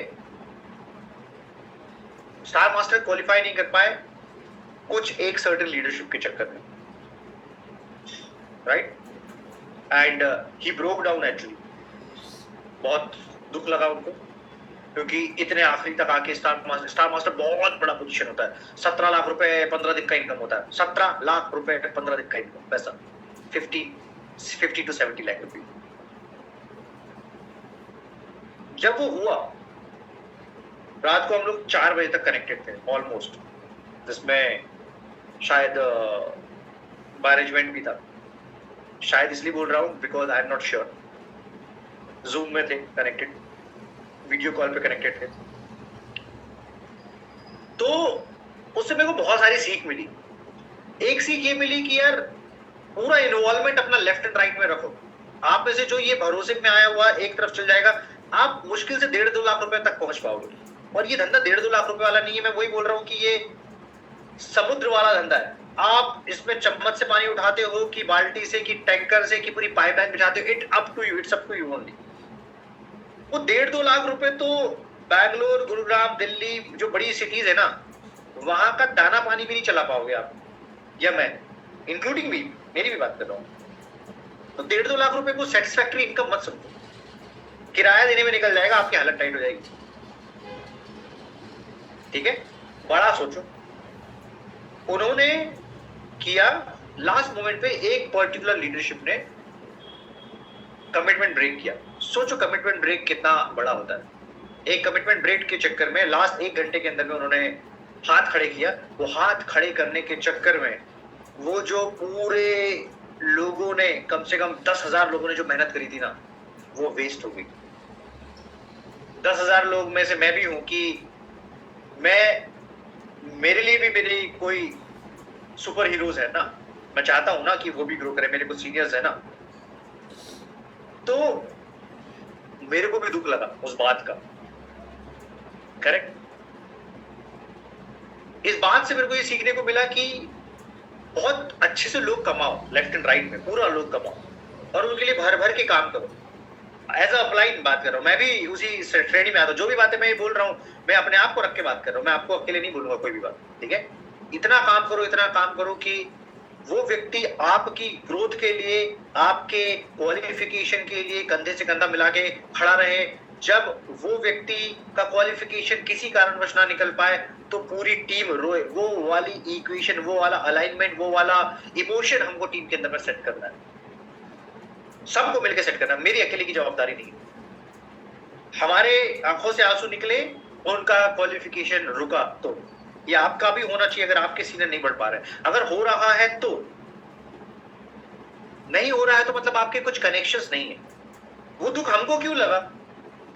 स्टार मास्टर क्वालिफाई नहीं कर पाए कुछ एक सर्टेन लीडरशिप के चक्कर में, right. And he broke down actually. बहुत दुख लगा उनको, क्योंकि इतने आखिरी तक आके स्टार मास्टर बहुत बड़ा पोजीशन होता है। 17 लाख रुपए 15 दिन का इनकम होता है। 17 लाख रुपए 15 दिन का इनकम, पैसा 50 to 70 लाख रुपए। जब वो हुआ, रात को हम लोग 4 बजे तक कनेक्टेड थे ऑलमोस्ट, जिसमें शायद मैनेजमेंट भी था। शायद इसलिए बोल रहा हूँ because I am not sure. Zoom में थे कनेक्टेड, वीडियो कॉल पे कनेक्टेड थे। तो उससे मेरे को बहुत सारी सीख मिली। एक सीख ये मिली कि यार पूरा इन्वॉल्वमेंट अपना लेफ्ट एंड राइट में रखो। आप में से जो ये भरोसे में आया हुआ एक तरफ चल जाएगा, आप मुश्किल से 1.5-2 लाख रुपए तक पहुंच पाओगे। और ये धंधा 1.5-2 लाख रुपए वाला नहीं है, मैं वही बोल रहा हूँ कि ये समुद्र वाला धंधा है। आप इसमें चम्मच से पानी उठाते हो कि बाल्टी से कि टैंकर से कि पूरी पाइपलाइन बिछाते हो, it up to you, it's up to you only. वो 1.5-2 लाख रुपए तो बैंगलोर, गुरुग्राम, दिल्ली जो बड़ी सिटीज है ना, वहां का दाना पानी भी नहीं चला पाओगे आप या मैं, इंक्लूडिंग मी, मेरी भी बात कर रहा हूँ। तो 1.5-2 लाख रुपए को सेटिस्फैक्टरी इनकम मत समझो, किराया देने में निकल जाएगा, आपकी हालत टाइट हो जाएगी। ठीक है, बड़ा सोचो। उन्होंने किया लास्ट मोमेंट पे, एक पर्टिकुलर लीडरशिप ने कमिटमेंट ब्रेक किया। सोचो कमिटमेंट ब्रेक कितना बड़ा होता है। एक कमिटमेंट ब्रेक के चक्कर में लास्ट 1 घंटे के अंदर में उन्होंने हाथ खड़े किया। वो हाथ खड़े करने के चक्कर में वो जो पूरे लोगों ने, कम से कम 10,000 लोगों ने जो मेहनत करी थी ना, वो वेस्ट हो गई। 10,000 लोग में से मैं भी हूं कि मेरे लिए भी मेरी कोई सुपर हीरोज है ना, मैं चाहता हूं ना कि वो भी ग्रो करे, मेरे कुछ सीनियर्स है ना, तो मेरे को भी दुख लगा उस बात का। करेक्ट। इस बात से मेरे को ये सीखने को मिला कि बहुत अच्छे से लोग कमाओ, लेफ्ट एंड राइट में पूरा लोग कमाओ और उनके लिए भर भर के काम करो। एज अप्लाइड बात कर रहा हूँ, मैं भी उसी श्रेणी में आता हूँ। जो भी बातें मैं ये बोल रहा हूँ, मैं अपने आप को रख के बात कर रहा हूँ, मैं आपको अकेले नहीं बोलूंगा कोई भी बात। ठीक है, इतना काम करो, इतना काम करो कि वो व्यक्ति आपकी ग्रोथ के लिए, आपके क्वालिफिकेशन के लिए कंधे से कंधा मिला के खड़ा रहे। जब वो व्यक्ति का क्वालिफिकेशन किसी कारणवश ना निकल पाए तो पूरी टीम रोए। वो वाली इक्वेशन, वो वाला अलाइनमेंट, वो वाला इमोशन हमको टीम के अंदर में सेट करना है, सबको मिलकर सेट करना। मेरी अकेले की जवाबदारी नहीं। हमारे आंखों से आंसू निकले, उनका क्वालिफिकेशन रुका, तो ये आपका भी होना चाहिए। अगर आपके सीनियर नहीं बढ़ पा रहे, अगर हो रहा है तो, नहीं हो रहा है तो मतलब आपके कुछ कनेक्शंस नहीं है। वो दुख हमको क्यों लगा?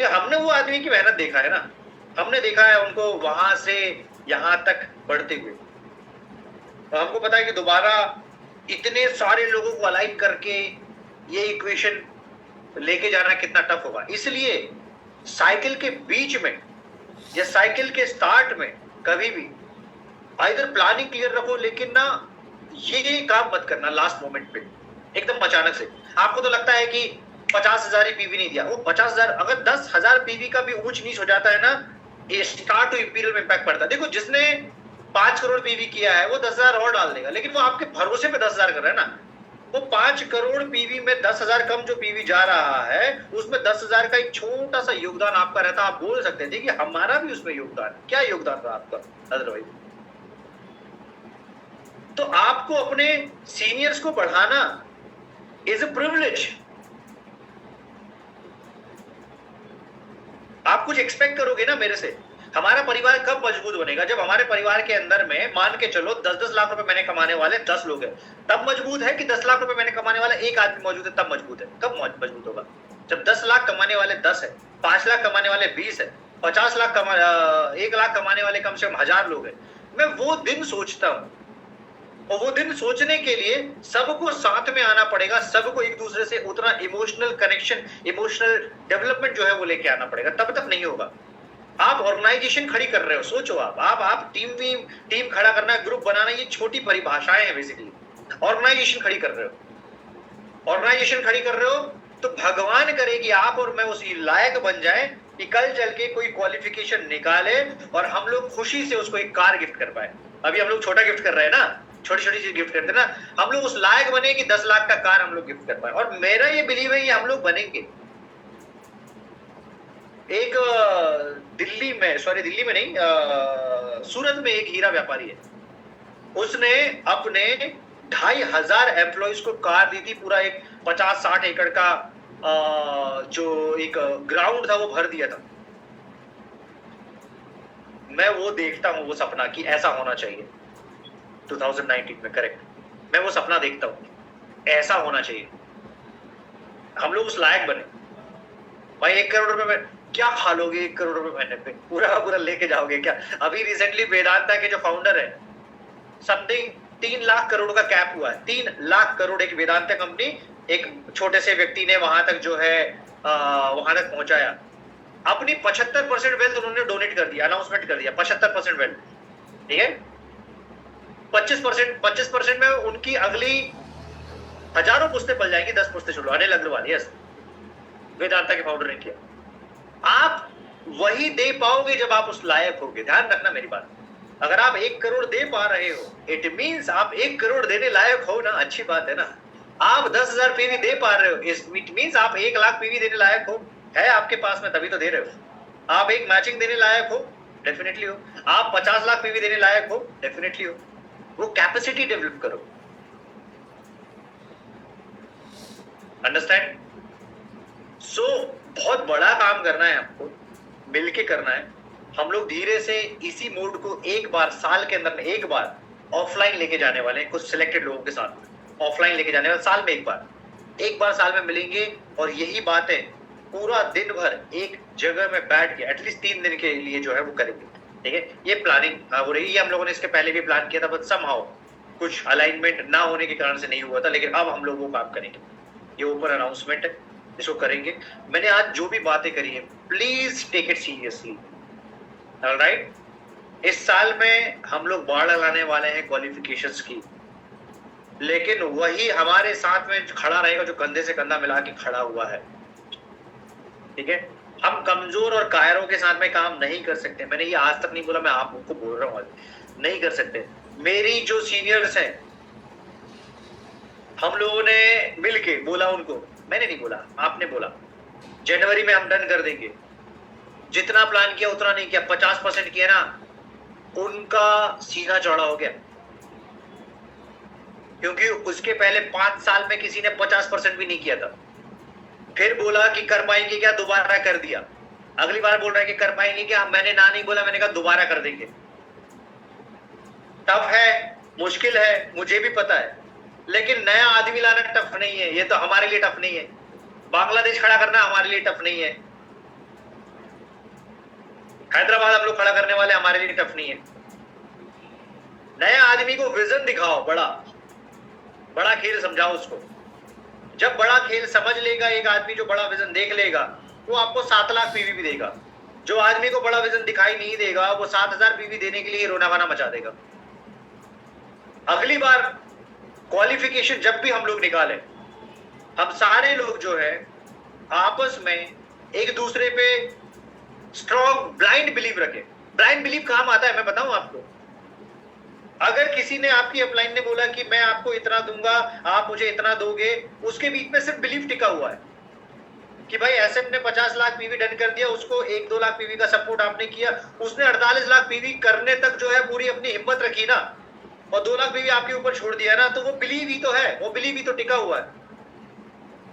हमने वो आदमी की मेहनत देखा है ना, हमने देखा है उनको वहां से यहां तक बढ़ते हुए। तो हमको पता है कि दोबारा इतने सारे लोगों को अलाइन करके ये इक्वेशन लेके जाना कितना टफ होगा। इसलिए साइकिल के बीच में या साइकिल के स्टार्ट में कभी भी आइदर प्लानिंग क्लियर रखो, लेकिन ना ये काम मत करना लास्ट मोमेंट पे एकदम अचानक से। आपको तो लगता है कि 50,000 पीवी नहीं दिया, वो 50,000, अगर 10,000 पीवी का भी ऊंच नीच हो जाता है ना, ये स्टार्ट टू इंपीरियल में इम्पैक्ट पड़ता है। देखो, जिसने 5 करोड़ पीवी किया है वो 10,000 और डाल देगा, लेकिन वो आपके भरोसे पे 10,000 कर रहा है ना। वो 5 करोड़ पीवी में 10,000 कम जो पीवी जा रहा है, उसमें 10,000 का एक छोटा सा योगदान आपका रहता। आप बोल सकते थे कि हमारा भी उसमें योगदान। क्या योगदान रहा आपका अदरवाइज? तो आपको अपने सीनियर्स को बढ़ाना इज अ प्रिविलेज। आप कुछ एक्सपेक्ट करोगे ना मेरे से। हमारा परिवार कब मजबूत बनेगा? जब हमारे परिवार के अंदर में मान के चलो 10-10 लाख रुपए मैंने कमाने वाले 10 लोग हैं, तब मजबूत है कि 10 लाख रुपए मैंने कमाने वाला एक आदमी मौजूद है तब मजबूत है? कब मजबूत होगा? जब 10 लाख कमाने वाले 10 है, 5 लाख कमाने वाले 20 है, 50 लाख 1 लाख कमाने वाले कम से कम 1000 लोग हैं। मैं वो दिन सोचता हूँ, और वो दिन सोचने के लिए सबको साथ में आना पड़ेगा, सबको एक दूसरे से उतना इमोशनल कनेक्शन, इमोशनल डेवलपमेंट जो है वो लेके आना पड़ेगा, तब तक नहीं होगा। आप ऑर्गेनाइजेशन खड़ी कर रहे हो, सोचो आप टीम खड़ा करना, ग्रुप बनाना, ये छोटी परिभाषाएं हैं बेसिकली। ऑर्गेनाइजेशन खड़ी कर रहे हो, ऑर्गेनाइजेशन खड़ी कर रहे हो, तो भगवान करे कि आप और मैं उसी लायक बन जाए कि कल चल के कोई क्वालिफिकेशन निकाले और हम लोग खुशी से उसको एक कार गिफ्ट कर पाए। अभी हम लोग छोटा गिफ्ट कर रहे हैं ना, छोटी छोटी चीज गिफ्ट करते ना, हम लोग उस लायक बने कि 10 लाख का कार हम लोग गिफ्ट कर पाए। और मेरा ये बिलीव है कि हम लोग बनेंगे। एक दिल्ली में नहीं, सूरत में एक हीरा व्यापारी है, उसने अपने 2,500 एम्प्लॉइज को कार दी थी। पूरा एक 50-60 एकड़ का जो एक ग्राउंड था वो भर दिया था। मैं वो देखता हूँ, वो सपना कि ऐसा होना चाहिए 2019 में। करेक्ट, मैं वो सपना देखता हूँ, ऐसा होना चाहिए, हम लोग उस लायक बने। भाई 1 करोड़ रुपए में क्या खा लोगे? 1 करोड़ रुपए महीने पे पूरा का पूरा लेके जाओगे क्या? अभी रिसेंटली वेदांता के जो फाउंडर है, समथिंग 3 लाख करोड़ का कैप हुआ है। 3 लाख करोड़ एक वेदांता कंपनी, एक छोटे से व्यक्ति ने वहां तक जो है वहां तक पहुंचाया। अपनी 75% वेल्थ उन्होंने डोनेट कर दिया, अनाउंसमेंट कर दिया 75% वेल्थ, ठीक है। 25% में उनकी अगली हजारों पुस्तें पल जाएंगी, 10 पुस्तें छोड़ो। अनिल अग्रवाल, यस, वेदांता के फाउंडर ने किया। आप वही दे पाओगे जब आप उस लायक होगे। ध्यान रखना मेरी बात। अगर आप 1 करोड़ दे पा रहे हो, इट मींस आप 1 करोड़ देने लायक हो ना, अच्छी बात है ना। आप 10,000 पीवी दे पा रहे हो, इट मींस आप 1 लाख पीवी देने लायक हो, है आपके पास में, तभी तो दे रहे हो। आप एक मैचिंग देने लायक हो, डेफिनेटली हो। आप 50 लाख पीवी देने लायक हो, डेफिनेटली हो। वो कैपेसिटी डेवलप करो, अंडरस्टैंड। सो बहुत बड़ा काम करना है आपको, मिलके करना है। हम लोग धीरे से इसी मोड को एक बार साल के अंदर में एक बार ऑफलाइन लेके जाने वाले हैं, कुछ सिलेक्टेड लोगों के साथ ऑफलाइन लेके जाने वाले। साल में एक बार साल में मिलेंगे और यही बातें पूरा दिन भर एक जगह में बैठ के एटलीस्ट 3 दिन के लिए जो है वो करेंगे, ठीक है। ये प्लानिंग हो रही है, हम लोगों ने इसके पहले भी प्लान किया था, बट समहाउ कुछ अलाइनमेंट ना होने के कारण से नहीं हुआ था, लेकिन अब हम लोग वो काम करेंगे। ये ऊपर अनाउंसमेंट है, इसको करेंगे। मैंने आज जो भी बातें करी है, please take it seriously, alright. इस साल में हम लोग बाढ़ लाने वाले हैं क्वालिफिकेशंस की, लेकिन वही हमारे साथ में खड़ा रहेगा जो कंधे से कंधा मिला के खड़ा हुआ है, ठीक है। हम कमजोर और कायरों के साथ में काम नहीं कर सकते। मैंने ये आज तक नहीं बोला, मैं आपको बोल रहा हूँ, नहीं कर सकते। मेरी जो सीनियर्स हैं, हम लोगों ने मिलके बोला उनको, मैंने नहीं बोला, आपने बोला, जनवरी में हम डन कर देंगे। जितना प्लान किया उतना नहीं किया, 50% किया ना, उनका सीना चौड़ा हो गया, क्योंकि उसके पहले 5 साल में किसी ने 50% भी नहीं किया था। फिर बोला कि कर पाएंगे क्या, दोबारा कर दिया। अगली बार बोल रहा है कि कर पाएंगे क्या, मैंने ना नहीं बोला, मैंने कहा दोबारा कर देंगे। टफ है, मुश्किल है, मुझे भी पता है, लेकिन नया आदमी लाना टफ नहीं है। ये तो हमारे लिए टफ नहीं है, बांग्लादेश खड़ा करना हमारे लिए टफ नहीं है, हैदराबाद हम लोग खड़ा करने वाले हमारे लिए टफ नहीं है। नया आदमी को विजन दिखाओ, बड़ा खेल समझाओ उसको। जब बड़ा खेल समझ लेगा एक आदमी, जो बड़ा विजन देख लेगा, वो आपको 7 लाख पीवी भी देगा। जो आदमी को बड़ा विजन दिखाई नहीं देगा, वो 7,000 पीवी देने के लिए रोना गाना मचा देगा। अगली बार क्वालिफिकेशन जब भी हम लोग निकाले, हम सारे लोग जो है आपस में एक दूसरे पे स्ट्रॉन्ग ब्लाइंड बिलीव रखें। ब्लाइंड बिलीव काम आता है, मैं बताऊं आपको। अगर किसी ने, आपकी अपलाइन ने बोला कि मैं आपको इतना दूंगा, आप मुझे इतना दोगे, उसके बीच में सिर्फ बिलीफ टिका हुआ है कि भाई एसएम ने 50 लाख पीवी डन कर दिया, उसको 1-2 लाख पीवी का सपोर्ट आपने किया, उसने 48 लाख पीवी करने तक जो है पूरी अपनी हिम्मत रखी ना, और 2 लाख पीवी आपके ऊपर छोड़ दिया ना, तो वो बिलीव ही तो है, वो बिलीव ही तो टिका हुआ है।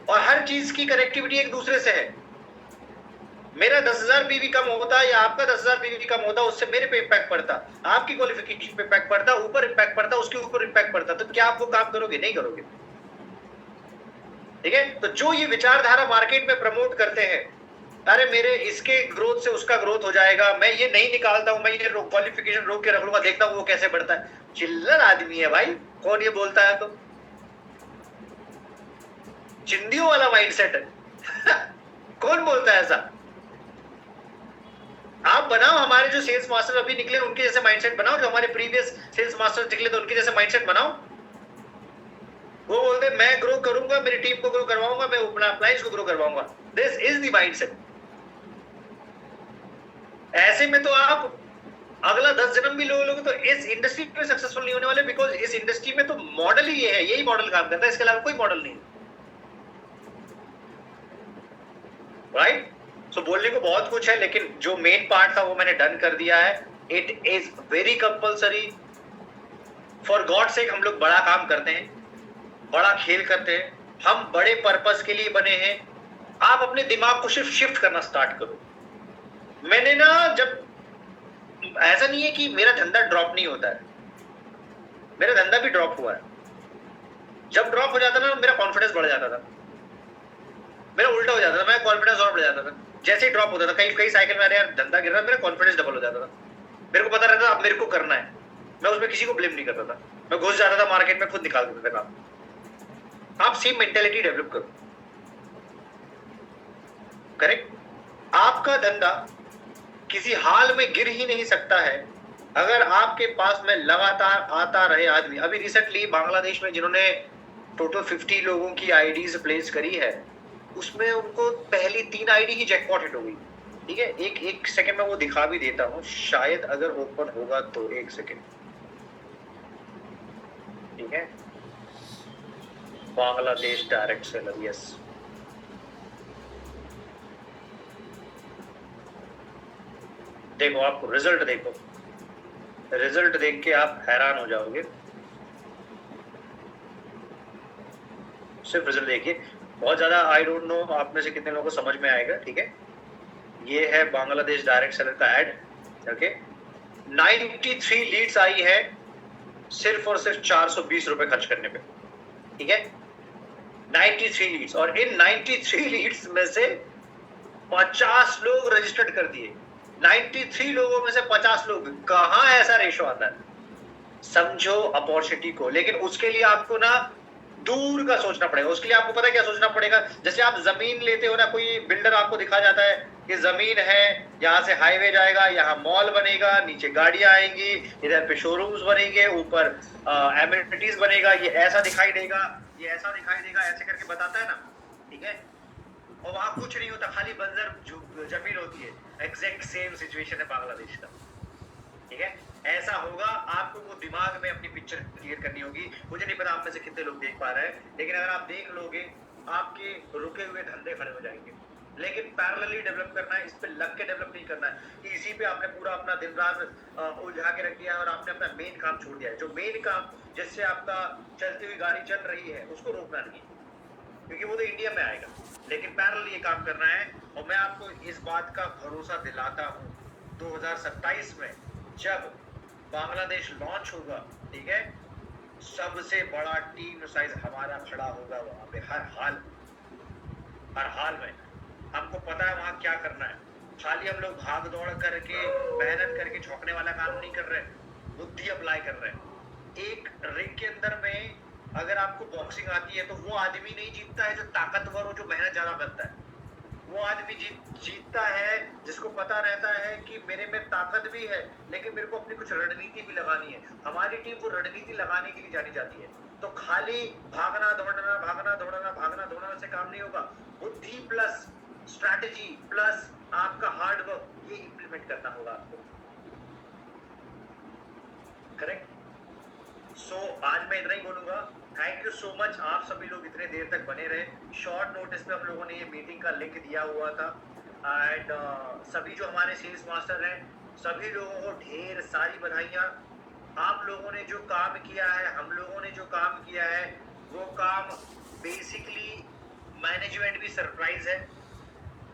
और हर चीज की कनेक्टिविटी एक दूसरे से है। मेरा 10,000 पीवी कम होता या आपका 10,000 पीवी कम होता, उससे मेरे पे इम्पैक्ट पड़ता, आपकी क्वालिफिकेशन पे इम्पैक्ट पड़ता, ऊपर इम्पैक्ट पड़ता, उसके ऊपर इम्पैक्ट पड़ता। तो क्या आप वो काम करोगे? नहीं करोगे, ठीक है। तो जो ये विचारधारा मार्केट में प्रमोट करते हैं, अरे मेरे इसके ग्रोथ से उसका ग्रोथ हो जाएगा, मैं ये नहीं निकालता हूं, मैं ये क्वालिफिकेशन रोक के रख लूंगा, देखता हूं वो कैसे बढ़ता है। चिल्लर आदमी है भाई, कौन ये बोलता है? तो चिंदियों वाला माइंडसेट है कौन बोलता है ऐसा? आप बनाओ, हमारे जो सेल्स मास्टर अभी निकले उनके जैसे माइंडसेट बनाओ, जो हमारे प्रीवियस सेल्स मास्टर निकले तो उनके जैसे माइंडसेट बनाओ। वो बोलते मैं ग्रो करूंगा, मेरी टीम को ग्रो करवाऊंगा, मैं अपना अप्लायंस को ग्रो करवाऊंगा। This is the mindset. ऐसे में तो आप अगला 10 जन्म भी लोगे तो इस इंडस्ट्री में सक्सेसफुल नहीं होने वाले, बिकॉज इस इंडस्ट्री में तो मॉडल ही ये है, यही मॉडल काम करता है, इसके अलावा कोई मॉडल नहीं, राइट? सो बोलने को बहुत कुछ है, लेकिन जो मेन पार्ट था वो मैंने डन कर दिया है। It is very compulsory, for God sake. हम लोग बड़ा काम करते हैं, बड़ा खेल करते हैं, हम बड़े पर्पस के लिए बने हैं। आप अपने दिमाग को सिर्फ शिफ्ट करना स्टार्ट करो। मैंने ना, जब ऐसा नहीं है कि मेरा धंधा ड्रॉप नहीं होता है, मेरा धंधा भी ड्रॉप हुआ है। जब ड्रॉप हो जाता ना, मेरा कॉन्फिडेंस बढ़ जाता था, मेरा उल्टा हो जाता था, मेरा कॉन्फिडेंस और बढ़ जाता था। जैसे ही ड्रॉप होता था, कई साइकिल में, अरे यार धंधा गिर रहा है, मेरा कॉन्फिडेंस डबल हो जाता था। मेरे को पता रहता था अब मेरे को करना है, मैं उसमें किसी को ब्लेम नहीं करता था, मैं घुस जाता था मार्केट में, खुद निकाल देता था काम। आप सेम मेंटेलिटी डेवलप करो, करेक्ट। आपका धंधा किसी हाल में गिर ही नहीं सकता है अगर आपके पास में लगातार आता रहे आदमी। अभी रिसेंटली बांग्लादेश में जिन्होंने टोटल 50 लोगों की आईडीज प्लेस करी है, उसमें उनको पहली 3 आईडी ही जैकपॉट हिट हो गई, ठीक है। एक सेकंड में वो दिखा भी देता हूँ, शायद अगर ओपन होगा तो, एक सेकंड, ठीक है। बांग्लादेश डायरेक्ट सेलर, यस, देखो, आपको रिजल्ट देखो, रिजल्ट देख के आप हैरान हो जाओगे। सिर्फ रिजल्ट देखिए, बहुत ज्यादा आई डोंट नो आप में से कितने लोगों को समझ में आएगा, ठीक है। ये है बांग्लादेश डायरेक्ट सेलर का एड, ओके। 93 लीड्स आई है सिर्फ और सिर्फ 420 रुपए खर्च करने पे, ठीक है। 93 लीड्स, और इन 93 लीड्स में से 50 लोग रजिस्टर्ड कर दिए। 93 लोगों में से 50 लोग, कहां ऐसा रेशो आता है? समझो अपॉर्चुनिटी को। लेकिन उसके लिए आपको ना दूर का सोचना पड़ेगा। उसके लिए आपको पता है क्या सोचना पड़ेगा? जैसे आप जमीन लेते हो ना, कोई बिल्डर आपको दिखा जाता है कि जमीन है, यहाँ से हाईवे जाएगा, यहाँ मॉल बनेगा, नीचे गाड़ियां आएंगी, इधर पे शोरूम्स बनेंगे, ऊपर एमिनिटीज बनेगा, ये ऐसा दिखाई देगा, ये ऐसा दिखाई देगा, ऐसे करके बताता है ना, ठीक है। और वहां कुछ नहीं होता, खाली बंजर जमीन होती है। एग्जैक्ट सेम सिचुएशन है बांग्लादेश का, ठीक है। ऐसा होगा, आपको वो दिमाग में अपनी पिक्चर क्लियर करनी होगी। मुझे नहीं पता आप में से कितने लोग देख पा रहे हैं, लेकिन अगर आप देख लोगे, आपके रुके हुए धंधे खड़े हो जाएंगे। लेकिन पैरेलली डेवलप करना है, इस पे लग के डेवलप नहीं करना है कि इसी पे आपने पूरा अपना दिन रात उलझा के रख दिया और आपने अपना मेन काम छोड़ दिया है। जो मेन काम जिससे आपका चलती हुई गाड़ी चल रही है, उसको रोकना नहीं, क्योंकि वो तो इंडिया में आएगा। लेकिन पैरेलल ये काम करना है। और मैं आपको इस बात का भरोसा दिलाता हूँ, 2027 में जब बांग्लादेश लॉन्च होगा, ठीक है, सबसे बड़ा टीम साइज हमारा खड़ा होगा वहां पे, हर हाल में। हमको पता है वहां क्या करना है। खाली हम लोग भाग दौड़ करके, मेहनत करके झोंकने वाला काम नहीं कर रहे, बुद्धि अप्लाई कर रहे हैं। एक रिंग के अंदर में अगर आपको बॉक्सिंग आती है तो वो आदमी नहीं जीतता है जो ताकतवर हो, जो मेहनत ज्यादा करता है। वो आदमी जीतता है जिसको पता रहता है कि मेरे में ताकत भी है, लेकिन मेरे को अपनी कुछ रणनीति भी लगानी है। हमारी टीम वो रणनीति लगाने के लिए जानी जाती है। तो खाली भागना दौड़ना से काम नहीं होगा। बुद्धि प्लस स्ट्रैटेजी प्लस आपका हार्ड वर्क, ये इंप्लीमेंट करना होगा आपको, करेक्ट। सो आज मैं इतना ही बोलूंगा। थैंक यू सो मच, आप सभी लोग इतने देर तक बने रहे। शॉर्ट नोटिस पे हम लोगों ने ये मीटिंग का लिंक दिया हुआ था। एंड सभी जो हमारे सेल्स मास्टर हैं, सभी लोगों को ढेर सारी बधाइयाँ। आप लोगों ने जो काम किया है, हम लोगों ने जो काम किया है, वो काम बेसिकली मैनेजमेंट भी सरप्राइज है।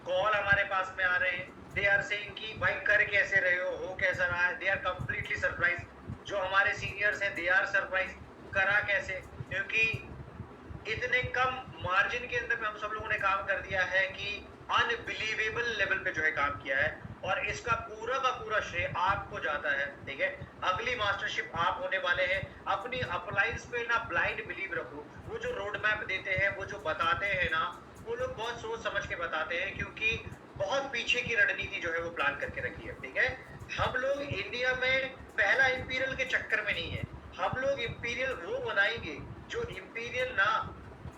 कॉल हमारे पास में आ रहे हैं, दे आर सेइंग कि भाई कर कैसे रहे हो कैसा रहा है। They are completely surprise. जो हमारे सीनियर्स हैं, दे आर सरप्राइज, करा कैसे, क्योंकि इतने कम मार्जिन के अंदर में हम सब लोगों ने काम कर दिया है कि अनबिलीवेबल लेवल पे जो है काम किया है। और इसका पूरा का पूरा श्रेय आपको जाता है, ठीक है। अगली मास्टरशिप आप होने वाले हैं। अपनी अपलाइंस पे ना ब्लाइंड बिलीव रखो। वो जो रोड मैप देते हैं, वो जो बताते हैं ना, वो लोग बहुत सोच समझ के बताते हैं, क्योंकि बहुत पीछे की रणनीति जो है वो प्लान करके रखी है, ठीक है। हम लोग इंडिया में पहला इंपीरियल के चक्कर में नहीं है। हम लोग इंपीरियल वो बनाएंगे जो इंपीरियल ना,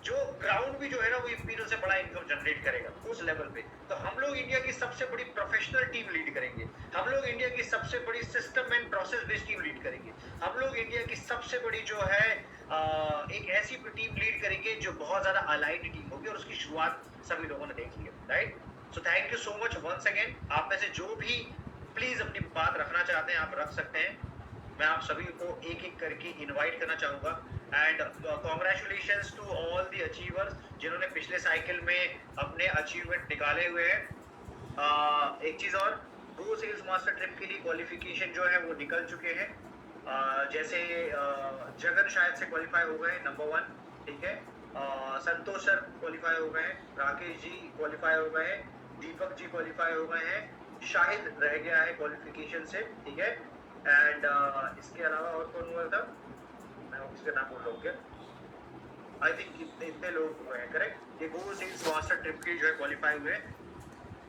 जो ग्राउंड भी जो है ना, वो इंपीरियल से बड़ा इनकम जनरेट करेगा उस लेवल पे। तो हम लोग इंडिया की सबसे बड़ी प्रोफेशनल टीम लीड करेंगे। हम लोग इंडिया की सबसे बड़ी system and process based team lead करेंगे। हम लोग इंडिया की सबसे बड़ी जो है एक ऐसी टीम लीड करेंगे जो बहुत ज्यादा अलाइंड टीम होगी, और उसकी शुरुआत सभी लोगों ने देख ली है, right. So thank you so much once again. आप में से जो भी प्लीज अपनी बात रखना चाहते हैं, आप रख सकते हैं। मैं आप सभी को एक एक करके इनवाइट करना चाहूंगा। And congratulations to all the achievers जिन्होंने पिछले साइकिल में अपने अचीवमेंट निकाले हुए हैं। एक चीज और, 2 सेल्स मास्टर ट्रिप के लिए क्वालिफिकेशन जो है वो निकल चुके हैं। जैसे जगन शायद से क्वालिफाई हो गए नंबर 1, ठीक है। संतोष सर क्वालिफाई हो गए हैं, राकेश जी क्वालिफाई हो गए हैं, दीपक जी क्वालिफाई हो गए हैं, शाहिद रह गया है क्वालिफिकेशन से, ठीक है। एंड इसके अलावा और कौन हुआ था, मैं उसके नाम बोल रहा हूँ क्या, आई थिंक इतने लोग हुए हैं, करेक्ट। ये गो सेल्स मास्टर ट्रिप के जो है क्वालिफाई हुए।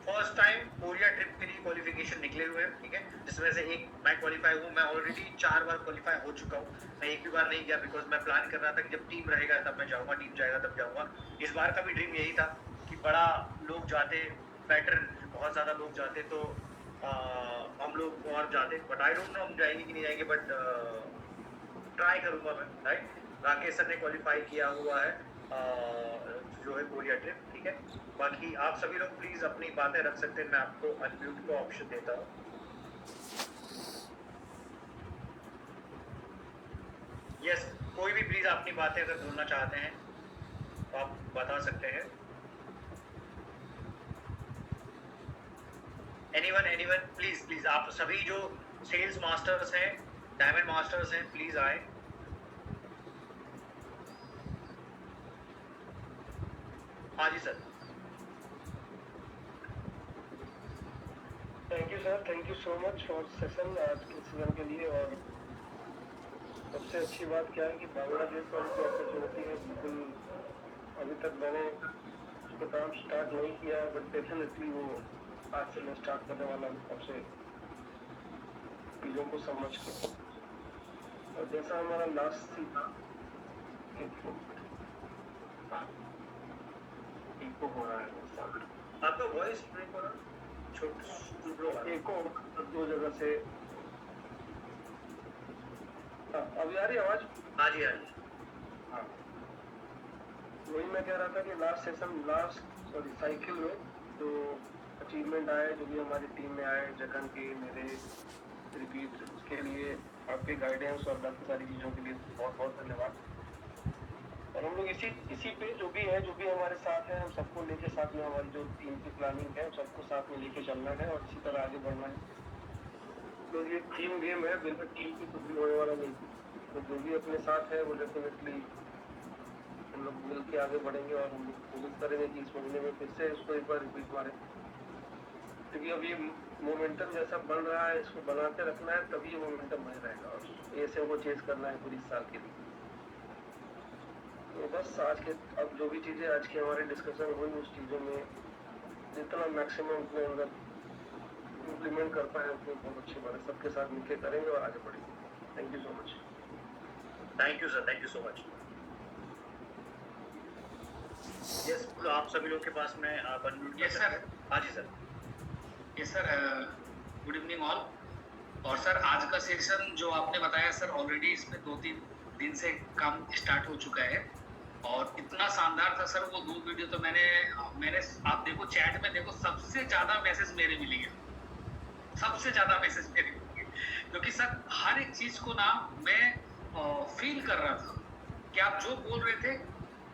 फर्स्ट टाइम कोरिया ट्रिप के लिए क्वालिफिकेशन निकले हुए हैं, ठीक है, जिसमें से एक मैं क्वालिफाई हूँ। मैं ऑलरेडी 4 बार क्वालिफाई हो चुका हूँ, मैं एक भी बार नहीं गया, बिकॉज मैं प्लान कर रहा था कि जब टीम रहेगा तब मैं जाऊँगा, टीम जाएगा तब जाऊँगा। इस बार का भी ड्रीम यही था कि बड़ा लोग जाते, बेटर, बहुत ज़्यादा लोग जाते तो हम लोग और जाते, बट आई डोंट नो हम जाएंगे कि नहीं जाएंगे, बट ट्राई करूँगा मैं, राइट। राकेश सर ने क्वालिफाई किया हुआ है जो है कोरिया ट्रिप, ठीक है। बाकी आप सभी लोग प्लीज अपनी बातें रख सकते हैं, मैं आपको अनम्यूट का ऑप्शन देता हूँ। यस, कोई भी प्लीज अपनी बातें अगर बोलना चाहते हैं तो आप बता सकते हैं। एनीवन प्लीज प्लीज, आप सभी जो सेल्स मास्टर्स हैं, डायमंड मास्टर्स हैं, प्लीज आए। हाँ जी sir. Thank you sir, thank you so much for session आज के सीजन के लिए। और सबसे अच्छी बात क्या है कि बांग्लादेश वाली जो अपॉर्चुनिटी है, बिल्कुल अभी तक मैंने उसका काम स्टार्ट नहीं किया, बट डेफिनेटली वो आज से मैं स्टार्ट करने वाला हूँ सबसे चीज़ों को समझ के। और जैसा हमारा लास्ट थी इको हो रहा है, आपका वॉइस ब्रेक हो रहा है, इको 2 जगह से। अभी आ रही आवाज? हाँ जी हाँ जी। हाँ, वही मैं कह रहा था कि लास्ट साइकिल में जो अचीवमेंट आए, जो भी हमारी टीम में आए, जगन के, मेरे, रिपीट, उसके लिए आपके गाइडेंस और बाकी सारी चीज़ों के लिए बहुत बहुत धन्यवाद। और हम लोग इसी पे जो भी है, जो भी हमारे साथ है, हम सबको लेके साथ में हमारी जो टीम की प्लानिंग है, सबको साथ में लेके चलना है और इसी तरह आगे बढ़ना है। तो ये टीम गेम है, बिल्कुल टीम की कुछ भी होने वाला नहीं। तो जो भी अपने साथ है वो डेफिनेटली हम लोग मिल के आगे बढ़ेंगे और हम लोग कोशिश करेंगे कि इस महीने में फिर से इसको एक बार रिपीट मारें, क्योंकि अब ये मोमेंटम जैसा बन रहा है, इसको बनाते रखना है, तभी ये मोमेंटम बन रहेगा और ऐसे को चेज करना है पूरी साल के लिए। तो बस आज के अब जो भी चीज़ें आज की हमारी डिस्कशन हुई, उस चीज़ों में जितना मैक्सिमम अपने अंदर इम्प्लीमेंट कर पाए उतनी बहुत अच्छी बात है। सबके साथ मिलकर करेंगे और आगे बढ़ेंगे। Thank you so much. Thank you sir, thank you so much. Yes, आप सभी लोग के पास में आप अनम्यूट। Yes sir. हाँ जी sir. Yes sir, good evening all. और सर आज का सेशन जो आपने बताया सर, ऑलरेडी इसमें 2-3 दिन से काम स्टार्ट हो चुका है और इतना शानदार था सर वो 2 वीडियो। तो मैंने आप देखो चैट में देखो, सबसे ज़्यादा मैसेज मेरे मिलेंगे, सबसे ज़्यादा मैसेज मेरे मिलेंगे, क्योंकि सर हर एक चीज़ को ना मैं फील कर रहा था कि आप जो बोल रहे थे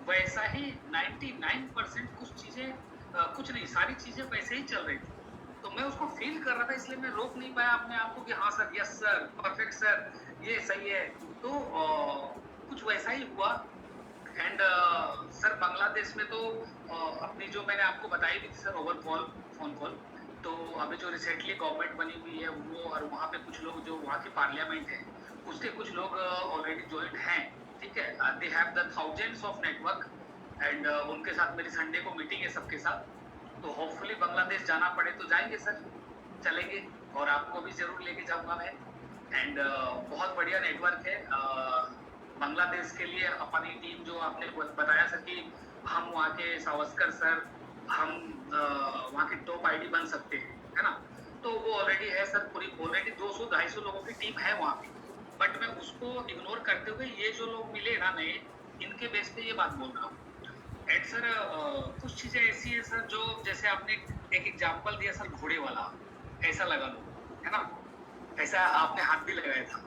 वैसा ही 99% कुछ चीज़ें, कुछ नहीं, सारी चीज़ें वैसे ही चल रही थी। तो मैं उसको फील कर रहा था, इसलिए मैं रोक नहीं पाया अपने आप को कि हाँ sir, yes sir, perfect sir, ये सही है। तो कुछ वैसा ही हुआ। एंड सर बांग्लादेश में तो अपनी जो मैंने आपको बताई भी थी sir over call, phone call, तो अभी जो रिसेंटली गवर्नमेंट बनी हुई है वो, और वहाँ पे कुछ लोग जो वहाँ की पार्लियामेंट है उसके कुछ लोग ऑलरेडी ज्वाइंट हैं, ठीक है। They have the thousands of network and उनके साथ मेरी संडे को मीटिंग है सबके साथ। तो होपफुली बांग्लादेश जाना पड़े तो जाएंगे सर, चलेंगे, और आपको भी जरूर लेके जाऊंगा मैं। एंड बहुत बढ़िया नेटवर्क है बांग्लादेश के लिए। अपनी टीम जो आपने बताया सर कि हम वहाँ के सावस्कर सर, हम वहाँ के टॉप आईडी बन सकते हैं, है ना। तो वो ऑलरेडी है सर, पूरी ऑलरेडी 200-250 लोगों की टीम है वहाँ पे। बट मैं उसको इग्नोर करते हुए ये जो लोग मिले ना नए, इनके बेस पे ये बात बोल रहा हूँ। एंड सर कुछ चीज़ें ऐसी है सर, जो जैसे आपने एक एग्जाम्पल दिया सर घोड़े वाला, ऐसा लगा लो, है ना, ऐसा आपने हाथ भी लगाया था।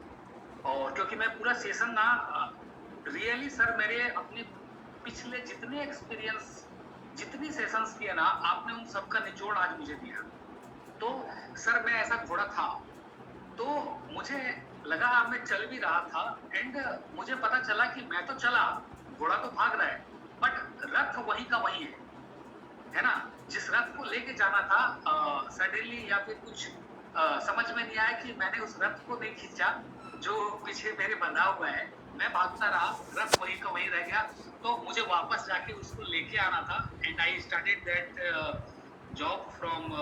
और क्योंकि मैं पूरा सेशन ना रियली सर, मेरे अपने पिछले जितने एक्सपीरियंस, जितनी सेशंस किए ना, आपने उन सब का निचोड़ आज मुझे दिया। तो सर मैं ऐसा घोड़ा था, तो मुझे लगा मैं चल भी रहा था एंड मुझे पता चला कि मैं तो चला, घोड़ा तो भाग रहा है, बट रथ वहीं का वहीं है ना। जिस रथ को लेके जाना था सडनली या फिर कुछ समझ में नहीं आया कि मैंने उस रथ को नहीं खींचा जो पीछे मेरे बंधा हुआ है। मैं भागता रहा, रथ वहीं का वहीं रह गया, तो मुझे वापस जाके उसको लेके आना था। And I started that job from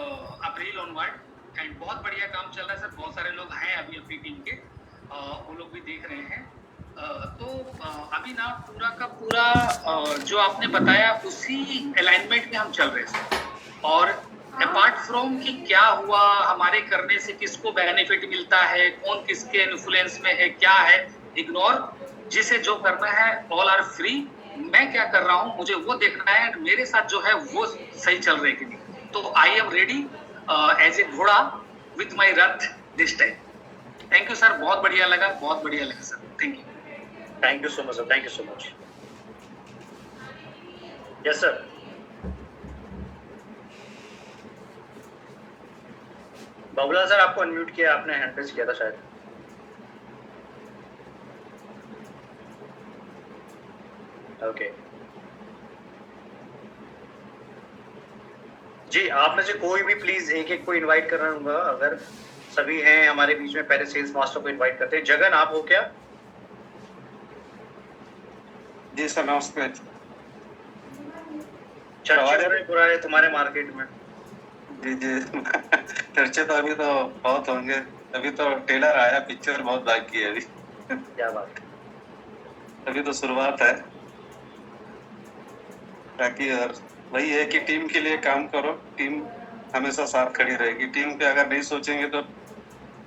April onward and बहुत बढ़िया काम चल रहा है सर। बहुत सारे लोग हैं अभी अपनी टीम के, वो लोग भी देख रहे हैं। अभी ना पूरा का पूरा जो आपने बताया उसी अलाइनमेंट में हम चल रहे हैं। और अपार्ट फ्रॉम कि क्या हुआ, हमारे करने से किसको बेनिफिट मिलता है, कौन किसके इन्फ्लुएंस में है, क्या है, इग्नोर। जिसे जो करना है, ऑल आर फ्री। मैं क्या कर रहा हूँ मुझे वो देखना है, मेरे साथ जो है वो सही चल रहे कि नहीं। तो I am ready as a घोड़ा विथ माई रथ this time. Thank you sir, बहुत बढ़िया लगा, बहुत बढ़िया लगा सर। Thank you. Thank you so much sir, thank you so much. Yes sir. Babulal sir आपको अनम्यूट किया, आपने हैंड रेज किया था शायद। ओके जी, आप में से कोई भी प्लीज एक एक को इनवाइट कर रहा हूँ। अगर सभी हैं हमारे बीच में, पहले सेल्स मास्टर को इनवाइट करते हैं। जगन आप हो क्या? जी सर नमस्ते। चर्चे बुरा है तुम्हारे मार्केट में? जी जी चर्चे तो अभी तो बहुत होंगे, अभी तो ट्रेलर आया, पिक्चर बहुत बाकी है अभी। क्या बात, अभी तो शुरुआत है। बाकी और वही है कि टीम के लिए काम करो, टीम हमेशा साथ खड़ी रहेगी। टीम पे अगर नहीं सोचेंगे तो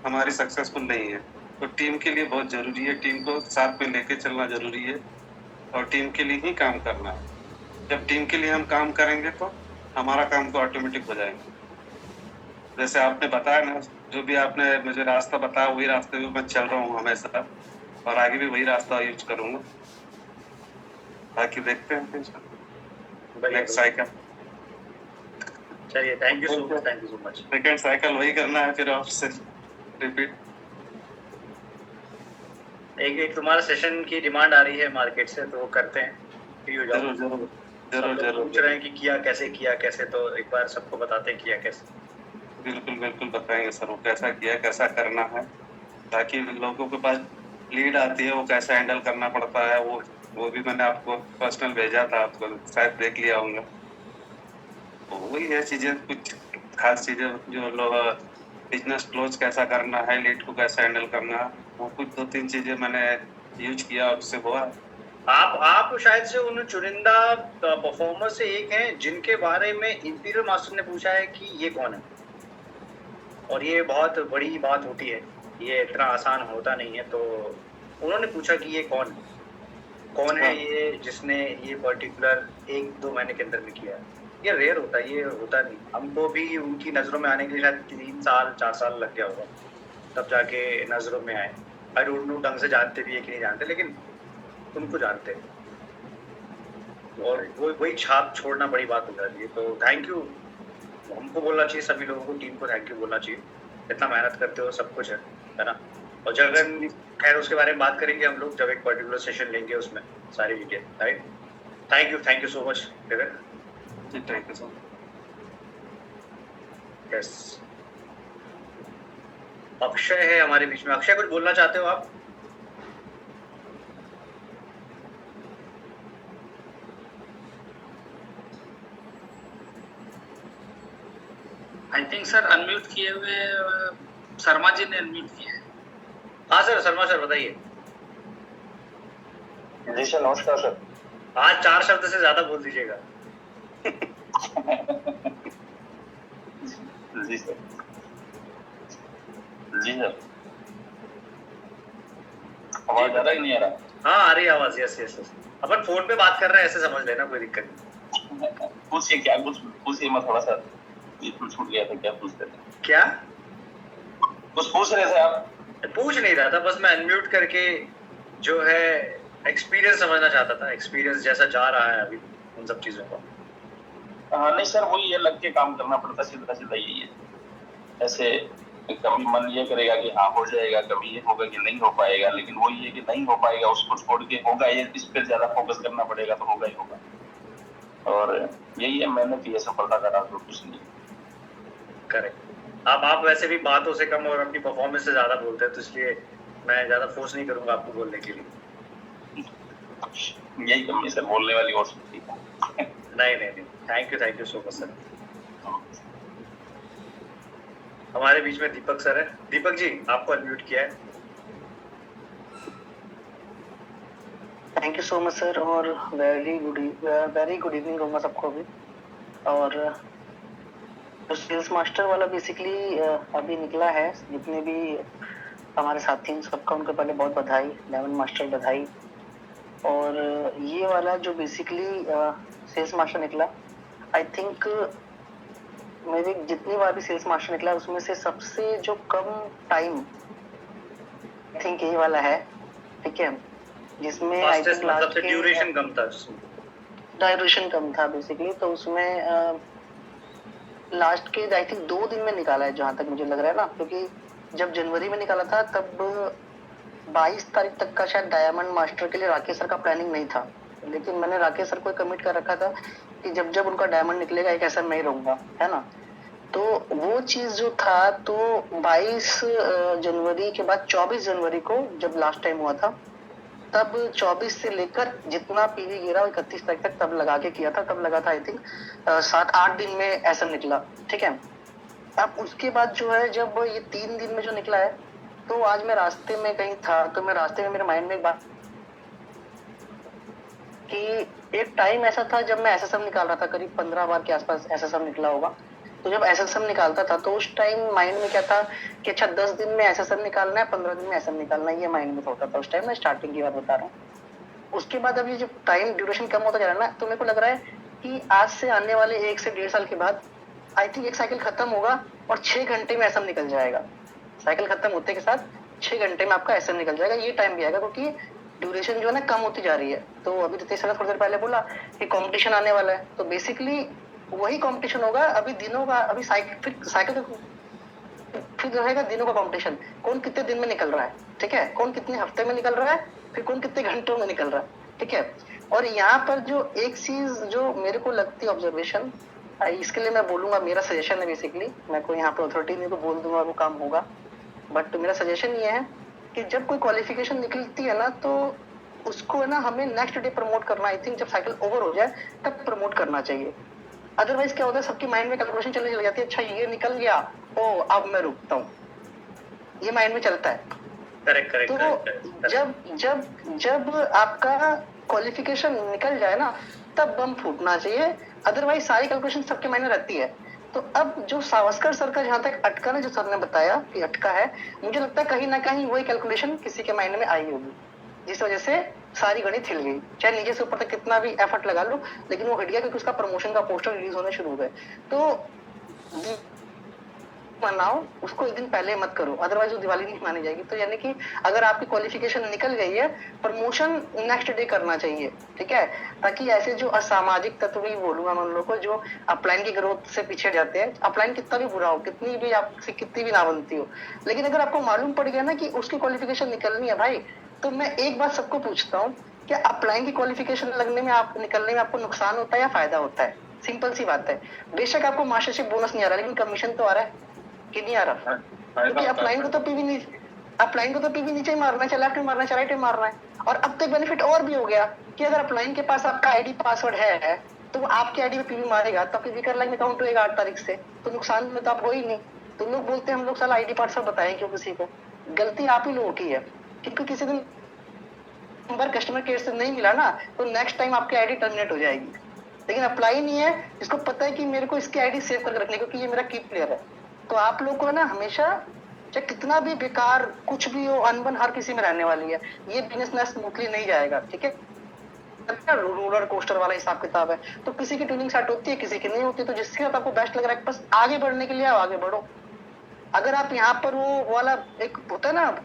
हमारी सक्सेसफुल नहीं है। तो टीम के लिए बहुत जरूरी है, टीम को साथ में लेके चलना जरूरी है और टीम के लिए ही काम करना है। जब टीम के लिए हम काम करेंगे तो हमारा काम तो ऑटोमेटिक हो जाएगा। जैसे आपने बताया ना, जो भी आपने मुझे रास्ता बताया वही रास्ते में मैं चल रहा हूँ हमेशा, और आगे भी वही रास्ता यूज करूंगा। बाकी देखते हैं नेक्स्ट साइकिल। चलिए, thank you so much, thank you so much. Second cycle वही करना है, फिर आपसे रिपीट। एक तुम्हारा सेशन की डिमांड आ रही है मार्केट से, तो वो करते हैं। फ्री हो जाओ। जरूर जरूर जरूर जरूर पूछ रहे हैं कि किया कैसे, तो एक बार सबको बताते हैं किया कैसे। बिल्कुल बिल्कुल बताएंगे सर, वो कैसा किया, कैसा करना है, ताकि लोगों के पास लीड आती है वो कैसा हैंडल करना पड़ता है। वो भी मैंने आपको पर्सनल भेजा था, आपको शायद देख लिया होगा। तो वही है चीजें, कुछ खास चीजें जो लोग बिजनेस क्लोज कैसा करना है, लीड को कैसा हैंडल करना है, वो कुछ 2-3 चीजें मैंने यूज किया, उससे हुआ। आप शायद से उन चुनिंदा परफॉर्मर से एक हैं जिनके बारे में इंपीरियल मास्टर ने पूछा है कि ये कौन है, और ये बहुत बड़ी बात होती है, ये इतना आसान होता नहीं है। तो उन्होंने पूछा कि ये कौन है ये जिसने ये पर्टिकुलर 1-2 महीने के अंदर में किया है। ये रेयर होता है, ये होता नहीं। हमको भी उनकी नज़रों में आने के लिए शायद 3 साल 4 साल लग गया होगा, तब जाके नज़रों में आए। आई डोंट नो ढंग से जानते भी है कि नहीं जानते, लेकिन उनको जानते हैं, और वही छाप छोड़ना बड़ी बात हो जाती है। तो थैंक यू हमको बोलना चाहिए, सभी लोगों को, टीम को थैंक यू बोलना चाहिए। इतना मेहनत करते हो, सब कुछ है ना। और जगन, खैर उसके बारे में बात करेंगे हम लोग जब एक पर्टिकुलर सेशन लेंगे, उसमें सारी detail, right. Thank you so much Jagan. Thank you sir. Yes, Akshay है हमारे बीच में। अक्षय, कुछ बोलना चाहते हो आप? आई थिंक सर अनम्यूट किए हुए शर्मा जी ने अनम्यूट किया है। हाँ सर, शर्मा सर बताइए। जी सर, नमस्कार सर। आज 4 शब्द से ज्यादा बोल दीजिएगा। जी सर, जी सर। आवाज आ रहा है कि नहीं आ रहा? हाँ आ रही आवाज। यस। अपन फोन पे बात कर रहे हैं, ऐसे समझ लेना, कोई दिक्कत नहीं। पूछिए, क्या कुछ पूछिए। मैं थोड़ा सा छूट गया था, क्या पूछ रहे थे? क्या कुछ पूछ रहे थे आप? पूछ नहीं रहा था, बस मैं अनम्यूट करके जो है एक्सपीरियंस समझना चाहता था, एक्सपीरियंस जैसा जा रहा है अभी उन सब चीजों का। हाँ नहीं सर, वही है, लग के काम करना पड़ता, सीधा यही है। ऐसे कभी मन ये करेगा कि हाँ हो जाएगा, कभी ये होगा कि नहीं हो पाएगा, लेकिन वही है कि नहीं हो पाएगा, उसको छोड़ के होगा, ये इस पर ज्यादा फोकस करना पड़ेगा, तो होगा ही होगा। और यही है, मैंने तो ये सफलता करा, तो कुछ नहीं। करेक्ट। आप वैसे भी बातों से कम और अपनी परफॉर्मेंस से ज्यादा बोलते हैं, तो इसलिए मैं ज्यादा फोर्स नहीं करूंगा आपको बोलने के लिए। यही कमी सर, बोलने वाली और सकती है। नहीं, thank you so much sir. हमारे बीच में दीपक सर है। दीपक जी, आपको अनम्यूट किया है। Thank you so much sir, और वेरी गुड इवनिंग होगा सबको भी। और जो सेल्स मास्टर वाला बेसिकली अभी निकला है, जितने भी हमारे साथी हैं सबका उनको पहले बहुत बधाई, लेवन मास्टर बधाई। और ये वाला जो बेसिकली सेल्स मास्टर निकला, आई थिंक मेरे जितनी बार भी सेल्स मास्टर निकला उसमें से सबसे जो कम टाइम आई थिंक यही वाला है, ठीक है, जिसमें आई फास्टेस्ट थिंक मतलब ड्यूरेशन कम था, ड्यूरेशन कम था बेसिकली। तो उसमें लास्ट के आई थिंक 2 दिन में निकाला है जहां तक मुझे लग रहा है ना, क्योंकि जब जनवरी में निकाला था तब 22 तारीख तक का शायद डायमंड मास्टर के लिए राकेश सर का प्लानिंग नहीं था, लेकिन मैंने राकेश सर को कमिट कर रखा था कि जब जब उनका डायमंड निकलेगा एक ऐसा मैं ही रहूंगा, है ना। तो वो चीज जो था, तो 22 जनवरी के बाद 24 जनवरी को जब लास्ट टाइम हुआ था, तब 24 से लेकर जितना पीवी गिरा 31 तारीख तक तब लगा के किया था, तब लगा था आई थिंक 7-8 दिन में ऐसा निकला, ठीक है। अब उसके बाद जो है, जब ये 3 दिन में जो निकला है, तो आज मैं रास्ते में कहीं था, तो मैं रास्ते में मेरे माइंड में एक बात कि एक टाइम ऐसा था जब मैं एसएसएम निकाल रहा था, करीब 15 बार के आसपास एसएसएम निकला होगा। तो जब एसएसएम निकालता था तो उस टाइम माइंड में क्या था कि अच्छा 10 दिन में एसएसएम निकालना है, 15 दिन में एसएसएम निकालना है, ये माइंड में होता था उस टाइम। मैं स्टार्टिंग की बात बता रहा हूँ। उसके बाद अब ये जब टाइम ड्यूरेशन कम होता जा रहा है ना, तो मेरे को लग रहा है कि आज से आने वाले 1 से 1.5 साल के बाद आई थिंक एक साइकिल खत्म होगा और 6 घंटे में एसएम निकल जाएगा। साइकिल खत्म होते के साथ 6 घंटे में आपका एसएम निकल जाएगा। ये टाइम भी आएगा क्योंकि ड्यूरेशन जो है ना कम होती जा रही है। तो अभी रितेश सर थोड़ी देर पहले बोला कि कंपटीशन आने वाला है, तो बेसिकली वही कंपटीशन होगा। अभी दिनों का, अभी साइकिल फिर रहेगा दिनों का कंपटीशन, कौन कितने दिन में निकल रहा है, ठीक है, कौन कितने हफ्ते में निकल रहा है, फिर कौन कितने घंटों में निकल रहा है, ठीक है। और यहाँ पर जो एक चीज जो मेरे को लगती है ऑब्जर्वेशन, इसके लिए मैं बोलूंगा, मेरा सजेशन है बेसिकली, मैं कोई यहाँ पे अथॉरिटी नहीं को बोल दूंगा वो काम होगा, बट मेरा सजेशन ये है कि जब कोई क्वालिफिकेशन निकलती है ना, तो उसको है ना हमें नेक्स्ट डे प्रमोट करना, आई थिंक जब साइकिल ओवर हो जाए तब प्रमोट करना चाहिए। अदरवाइज क्या होता है, सबके माइंड में कैलकुलेशन चलने लग जाती है, अच्छा ये निकल गया, ओ अब मैं रुकता हूँ, ये माइंड में चलता है। तो जब आपका क्वालिफिकेशन निकल जाए ना, तब बम फूटना चाहिए, अदरवाइज सारी कैलकुलेशन सबके माइंड में रहती है। तो अब जो सावस्कर सर का जहां तक अटका ना, जो सर ने बताया कि अटका है, मुझे लगता है कहीं ना कहीं वही कैलकुलेशन किसी के माइंड में आई होगी, जिस वजह से सारी गणित हिल गई। चाहे नीचे से ऊपर तक कितना भी एफर्ट लगा लो, लेकिन वो हट गया क्योंकि उसका प्रमोशन का पोस्टर रिलीज होने शुरू हो गए। तो मनाओ उसको, एक दिन पहले मत करो, अदरवाइज वो दिवाली नहीं मानी जाएगी। तो यानी कि अगर आपकी क्वालिफिकेशन निकल गई है, प्रमोशन नेक्स्ट डे करना चाहिए, ठीक है, ताकि ऐसे जो असामाजिक तत्व भी बोलूंगा मैं उन लोगों को, जो अपलाइन की ग्रोथ से पीछे जाते हैं, अपलाइन कितना भी बुरा हो, कितनी भी आपसे कितनी भी ना बनती हो, लेकिन अगर आपको मालूम पड़ गया ना कि उसकी क्वालिफिकेशन निकलनी है भाई, तो मैं एक बात सबको पूछता हूँ, क्या अपलाइन की क्वालिफिकेशन लगने में, आप निकलने में आपको नुकसान होता है या फायदा होता है? सिंपल सी बात है। बेशक आपको मास्टरशिप बोनस नहीं आ रहा, लेकिन कमीशन तो आ रहा है कि नहीं आ रहा? क्योंकि अपलाइन को तो पीवी नीचे ही मारना है, चाहे लेफ्ट में मारना है, चाहे राइट में मारना है। और अब तक बेनिफिट और भी हो गया कि अगर अपलाइन के पास आपका आईडी पासवर्ड है, तो वो आपके आईडी में पीवी मारेगा, तो आपकी वीकर लाइन में काउंट होगा 8 तारीख से, तो नुकसान में तो आप हो ही नहीं। तो लोग बोलते हैं हम लोग साला आईडी पासवर्ड बताएं क्यों किसी को? गलती आप ही लोगों की है, क्योंकि किसी दिन नंबर कस्टमर केयर से नहीं मिला ना, तो नेक्स्ट टाइम आपकी आईडी टर्मिनेट हो जाएगी। लेकिन अप्लाई नहीं है, इसको पता है कि मेरे को इसकी आईडी सेव करके रखनी, क्योंकि ये मेरा की प्लेयर है। तो आप लोग को ना हमेशा, चाहे कितना भी बेकार कुछ भी हो, अनबन हर किसी में रहने वाली है, ये बिजनेस स्मूथली नहीं जाएगा, ठीक है। रोलर कोस्टर वाला हिसाब किताब है, तो किसी की ट्यूनिंग सेट होती है, किसी की नहीं होती। तो जिसके साथ आपको बेस्ट लग रहा है, बस आगे बढ़ने के लिए आओ, आगे बढ़ो। अगर आप यहाँ पर वो वाला एक होता है ना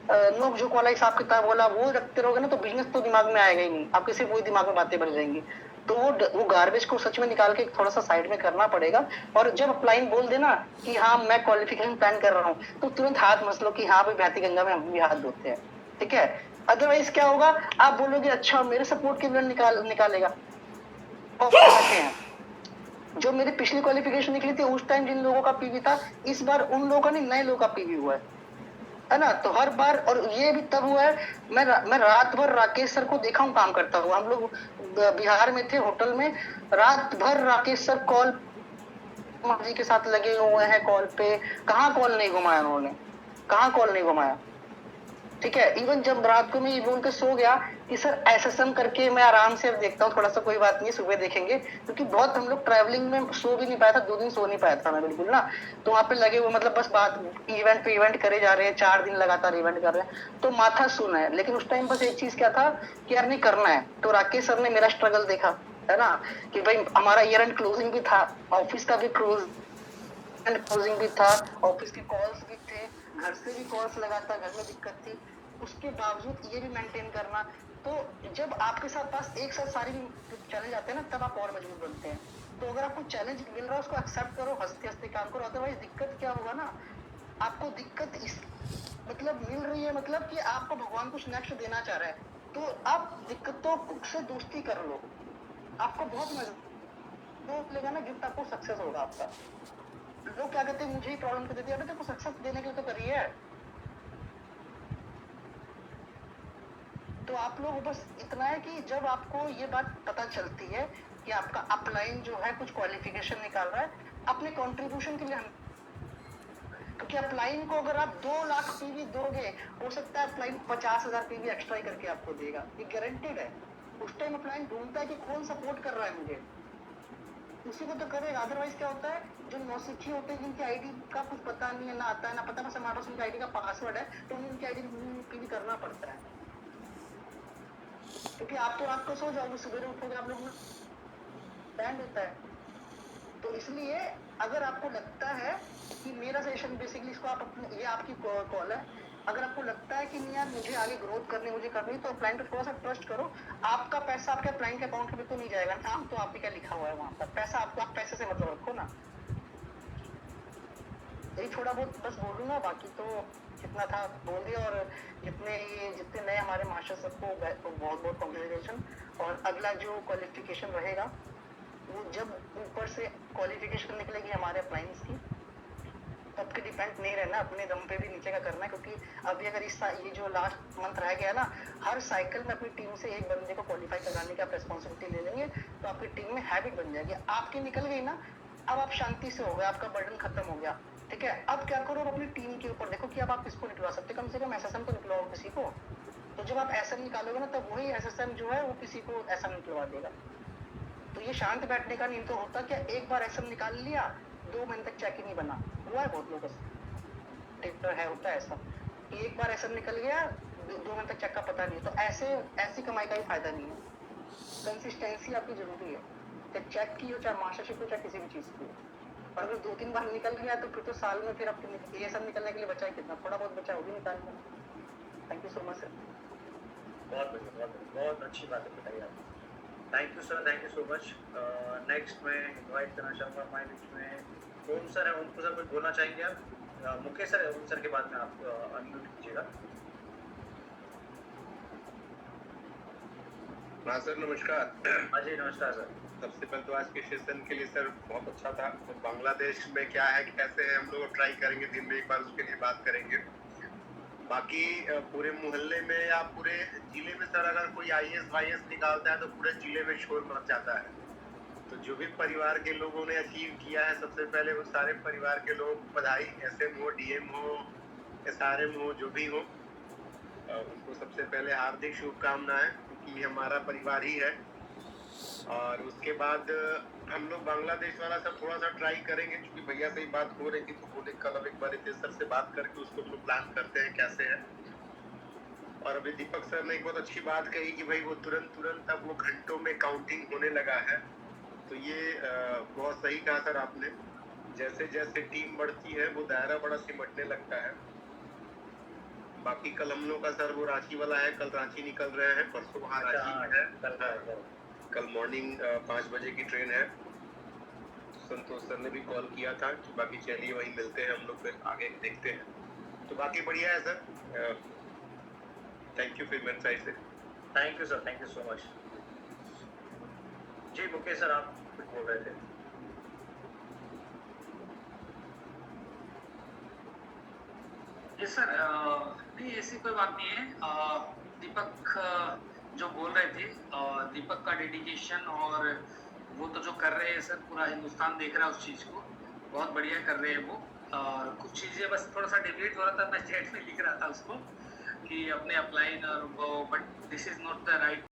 नोक झोंक वाला हिसाब किताब वाला, वो रखते रहोगे ना, तो बिजनेस तो दिमाग में आएगा ही नहीं, आपके सिर्फ वही दिमाग में बातें बढ़ जाएंगी। तो वो गार्बेज को सच में निकाल के थोड़ा सा साइड में करना पड़ेगा। और जब अपलाइन बोल देना कि हाँ मैं क्वालिफिकेशन प्लान कर रहा हूँ, तो तुरंत हाथ मसलो कि हाँ भाई बहती गंगा में हम भी हाथ धोते हैं, ठीक है। अदरवाइज क्या होगा, आप बोलोगे अच्छा मेरे सपोर्ट के लिए निकालेगा, जो मेरी पिछली क्वालिफिकेशन निकली थी उस टाइम जिन लोगों का पीवी था, इस बार उन लोगों का नहीं, नए लोगों का पीवी हुआ है ना। तो हर बार, और ये भी तब हुआ है, मैं रात भर राकेश सर को देखा हूँ काम करता हुआ। हम लोग बिहार में थे होटल में, रात भर राकेश सर कॉल जी के साथ लगे हुए हैं कॉल पे। कहाँ कॉल नहीं घुमाया उन्होंने, कहाँ कॉल नहीं घुमाया, ठीक है। इवन जब रात को मैं ये बोल के सो गया कि सर एसएसएम करके मैं आराम से अब देखता हूँ, थोड़ा सा कोई बात नहीं, सुबह देखेंगे, क्योंकि बहुत हम लोग ट्रैवलिंग में सो भी नहीं पाया था, 2 दिन सो नहीं पाया था मैं बिल्कुल ना। तो वहाँ पे लगे हुए, मतलब बस बात इवेंट पे इवेंट करे जा रहे हैं, 4 दिन लगातार इवेंट कर रहे हैं, तो माथा सुना है। लेकिन उस टाइम बस एक चीज क्या था कि यार नहीं करना है। तो राकेश सर ने मेरा स्ट्रगल देखा, है ना, कि भाई हमारा ईयर एंड क्लोजिंग भी था, ऑफिस का भी क्लोजिंग भी था, ऑफिस के कॉल्स भी थे, घर से भी कॉल्स लगाता, घर में दिक्कत थी, उसके बावजूद ये भी मेंटेन करना। तो जब आपके साथ पास एक साथ सारी चैलेंज आते हैं ना, तब आप और मजबूत बनते हैं। तो अगर आपको चैलेंज मिल रहा है उसको एक्सेप्ट करो, हंसते हंसते काम करो। अदरवाइज दिक्कत क्या होगा ना, आपको दिक्कत इस मतलब मिल रही है, मतलब कि आपको भगवान कुछ नेक्स्ट देना चाह रहा है, तो आप दिक्कतों से दोस्ती कर लो, आपको बहुत मजा लेगा ना, गिफ्ट आपको सक्सेस होगा आपका। लोग क्या कहते हैं, मुझे ही प्रॉब्लम कर देती है, देखो सक्सेस देने के लिए तो करी है। तो आप लोग बस इतना है कि जब आपको ये बात पता चलती है कि आपका अपलाइन जो है कुछ क्वालिफिकेशन निकाल रहा है, अपने कंट्रीब्यूशन के लिए क्योंकि अपलाइन को अगर आप 2 लाख पीवी दोगे, हो सकता है अपलाइन 50,000 पीवी एक्स्ट्रा ही करके आपको देगा, ये गारंटेड है। उस टाइम अपलाइन ढूंढता है कि कौन सपोर्ट कर रहा है मुझे, उसी को तो करेगा। अदरवाइज क्या होता है, जो नौसिखी होते हैं जिनकी आईडी का कुछ पता नहीं है, ना आता है ना पता, बस हमारे पास उनकी आईडी का पासवर्ड है, तो उनकी आईडी पीवी करना पड़ता है। क्योंकि आप तो रात को सो जाओगे, सुबह उठोगे आप लोग बैंड होता है। तो इसलिए अगर आपको लगता है कि मेरा सेशन बेसिकली, इसको आप अपने, ये आपकी कॉल है, अगर आपको लगता है कि नहीं यार मुझे आगे ग्रोथ करनी, मुझे करनी, तो क्लाइंट पे थोड़ा सा ट्रस्ट करो। आपका पैसा आपके क्लाइंट के अकाउंट में तो नहीं जाएगा, नाम तो आप ही का लिखा हुआ है वहां पर, पैसा आपको, आप पैसे से मतलब रखो ना। यही थोड़ा बहुत बस बोलूंगा, बाकी तो जितना था बोल दिया। और जितने नए हमारे मास्टर सबको बहुत बहुत कॉन्ग्रेचुलेशन। और अगला जो क्वालिफिकेशन रहेगा, वो जब ऊपर से क्वालिफिकेशन निकलेगी हमारे अप्लाइंस की, तब के डिपेंड नहीं रहना, अपने दम पे भी नीचे का करना है। क्योंकि अभी अगर ये जो लास्ट मंथ रह गया ना, हर साइकिल में अपनी टीम से एक बंदे को क्वालिफाई कराने की आप रेस्पॉन्सिबिलिटी ले लेंगे, तो आपकी टीम में हैबिट बन जाएगी। आपकी निकल गई ना, अब आप शांति से हो गए, आपका बर्डन खत्म हो गया, ठीक है। अब क्या करो, अपनी टीम के ऊपर देखो कि अब आप किसको निकलवा सकते, कम से कम एसएसएम तो निकलवाओ किसी को। तो जब आप एसएम निकालोगे ना, तब वही एसएसएम जो है वो किसी को एसएम निकलवा देगा। तो ये शांत बैठने का नहीं तो होता क्या, एक बार एसएम निकाल लिया, 2 महीने तक चेक ही नहीं बना, हुआ है बहुत लोगों से, है होता है ऐसा कि एक बार एसएम निकल गया, 2 महीने तक चेक का पता नहीं। तो ऐसी कमाई का भी फायदा नहीं है। कंसिस्टेंसी आपकी जरूरी है, चाहे चेक की हो, चाहे मास्टरशिप हो, चाहे किसी भी चीज की। और अगर 2-3 बार निकल गया तो फिर तो साल में फिर आपको ये सब निकलने के लिए बचा है कितना, थोड़ा बहुत बचा, वो भी निकाल लेना। Thank you so much sir. बहुत बढ़िया, बहुत अच्छी बात बताई आपने। Thank you sir, thank you so much. Next मैं इनवाइट करना चाहूँगा हमारे बीच में ओम सर है। ओम सर कुछ बोलना चाहेंगे आप? मुकेश सर है, ओम सर के बाद में आप अनम्यूट कीजिएगा। हाँ सर, नमस्कार। हाँ जी नमस्कार सर। सबसे पहले तो आज के सेशन के लिए सर बहुत अच्छा था। तो बांग्लादेश में क्या है, कैसे है, हम लोग ट्राई करेंगे, दिन में एक बार उसके लिए बात करेंगे। बाकी पूरे मोहल्ले में या पूरे जिले में सर अगर कोई आईएएस वाईएएस निकालता है तो पूरे जिले में शोर मच जाता है। तो जो भी परिवार के लोगों ने अचीव किया है, सबसे पहले वो सारे परिवार के लोग बधाई, एसएम हो, डीएम हो, एसआरएम हो, जो भी हो, उनको सबसे पहले हार्दिक शुभकामनाएं, क्योंकि हमारा परिवार ही है। और उसके बाद हम लोग बांग्लादेश वाला सब थोड़ा सा ट्राई करेंगे, क्योंकि भैया से ही बात हो रही थी तो बोले कल अब एक बार रितेश सर से बात करके उसको तो प्लान करते हैं कैसे है। और अभी दीपक सर ने एक बहुत अच्छी बात कही कि भाई वो तुरंत अब वो घंटों में काउंटिंग होने लगा है। तो ये बहुत सही कहा सर आपने। जैसे जैसे टीम बढ़ती है वो दायरा बड़ा सिमटने लगता है। बाकी कल हम लोग का सर वो रांची वाला है, कल रांची निकल रहे हैं, परसों वहाँ रांची है, कल मॉर्निंग 5 बजे की ट्रेन है। संतोष सर ने भी कॉल किया था कि बाकी चलिए वहीं मिलते हैं हम लोग, फिर आगे देखते हैं। तो बाकी बढ़िया है सर। थैंक यू फिर मेरे साइड से। Thank you sir, thank you so much. जी मुकेश सर, आप कुछ बोल रहे थे? ये सर नहीं ऐसी कोई बात नहीं है। दीपक जो बोल रहे थे, दीपक का डेडिकेशन और वो तो जो कर रहे हैं सर, पूरा हिंदुस्तान देख रहा है उस चीज़ को, बहुत बढ़िया कर रहे हैं वो। और कुछ चीज़ें बस थोड़ा सा डिलीट हो रहा था, मैं चैट में लिख रहा था उसको कि अपने अपलाइन और वो, but this is not the right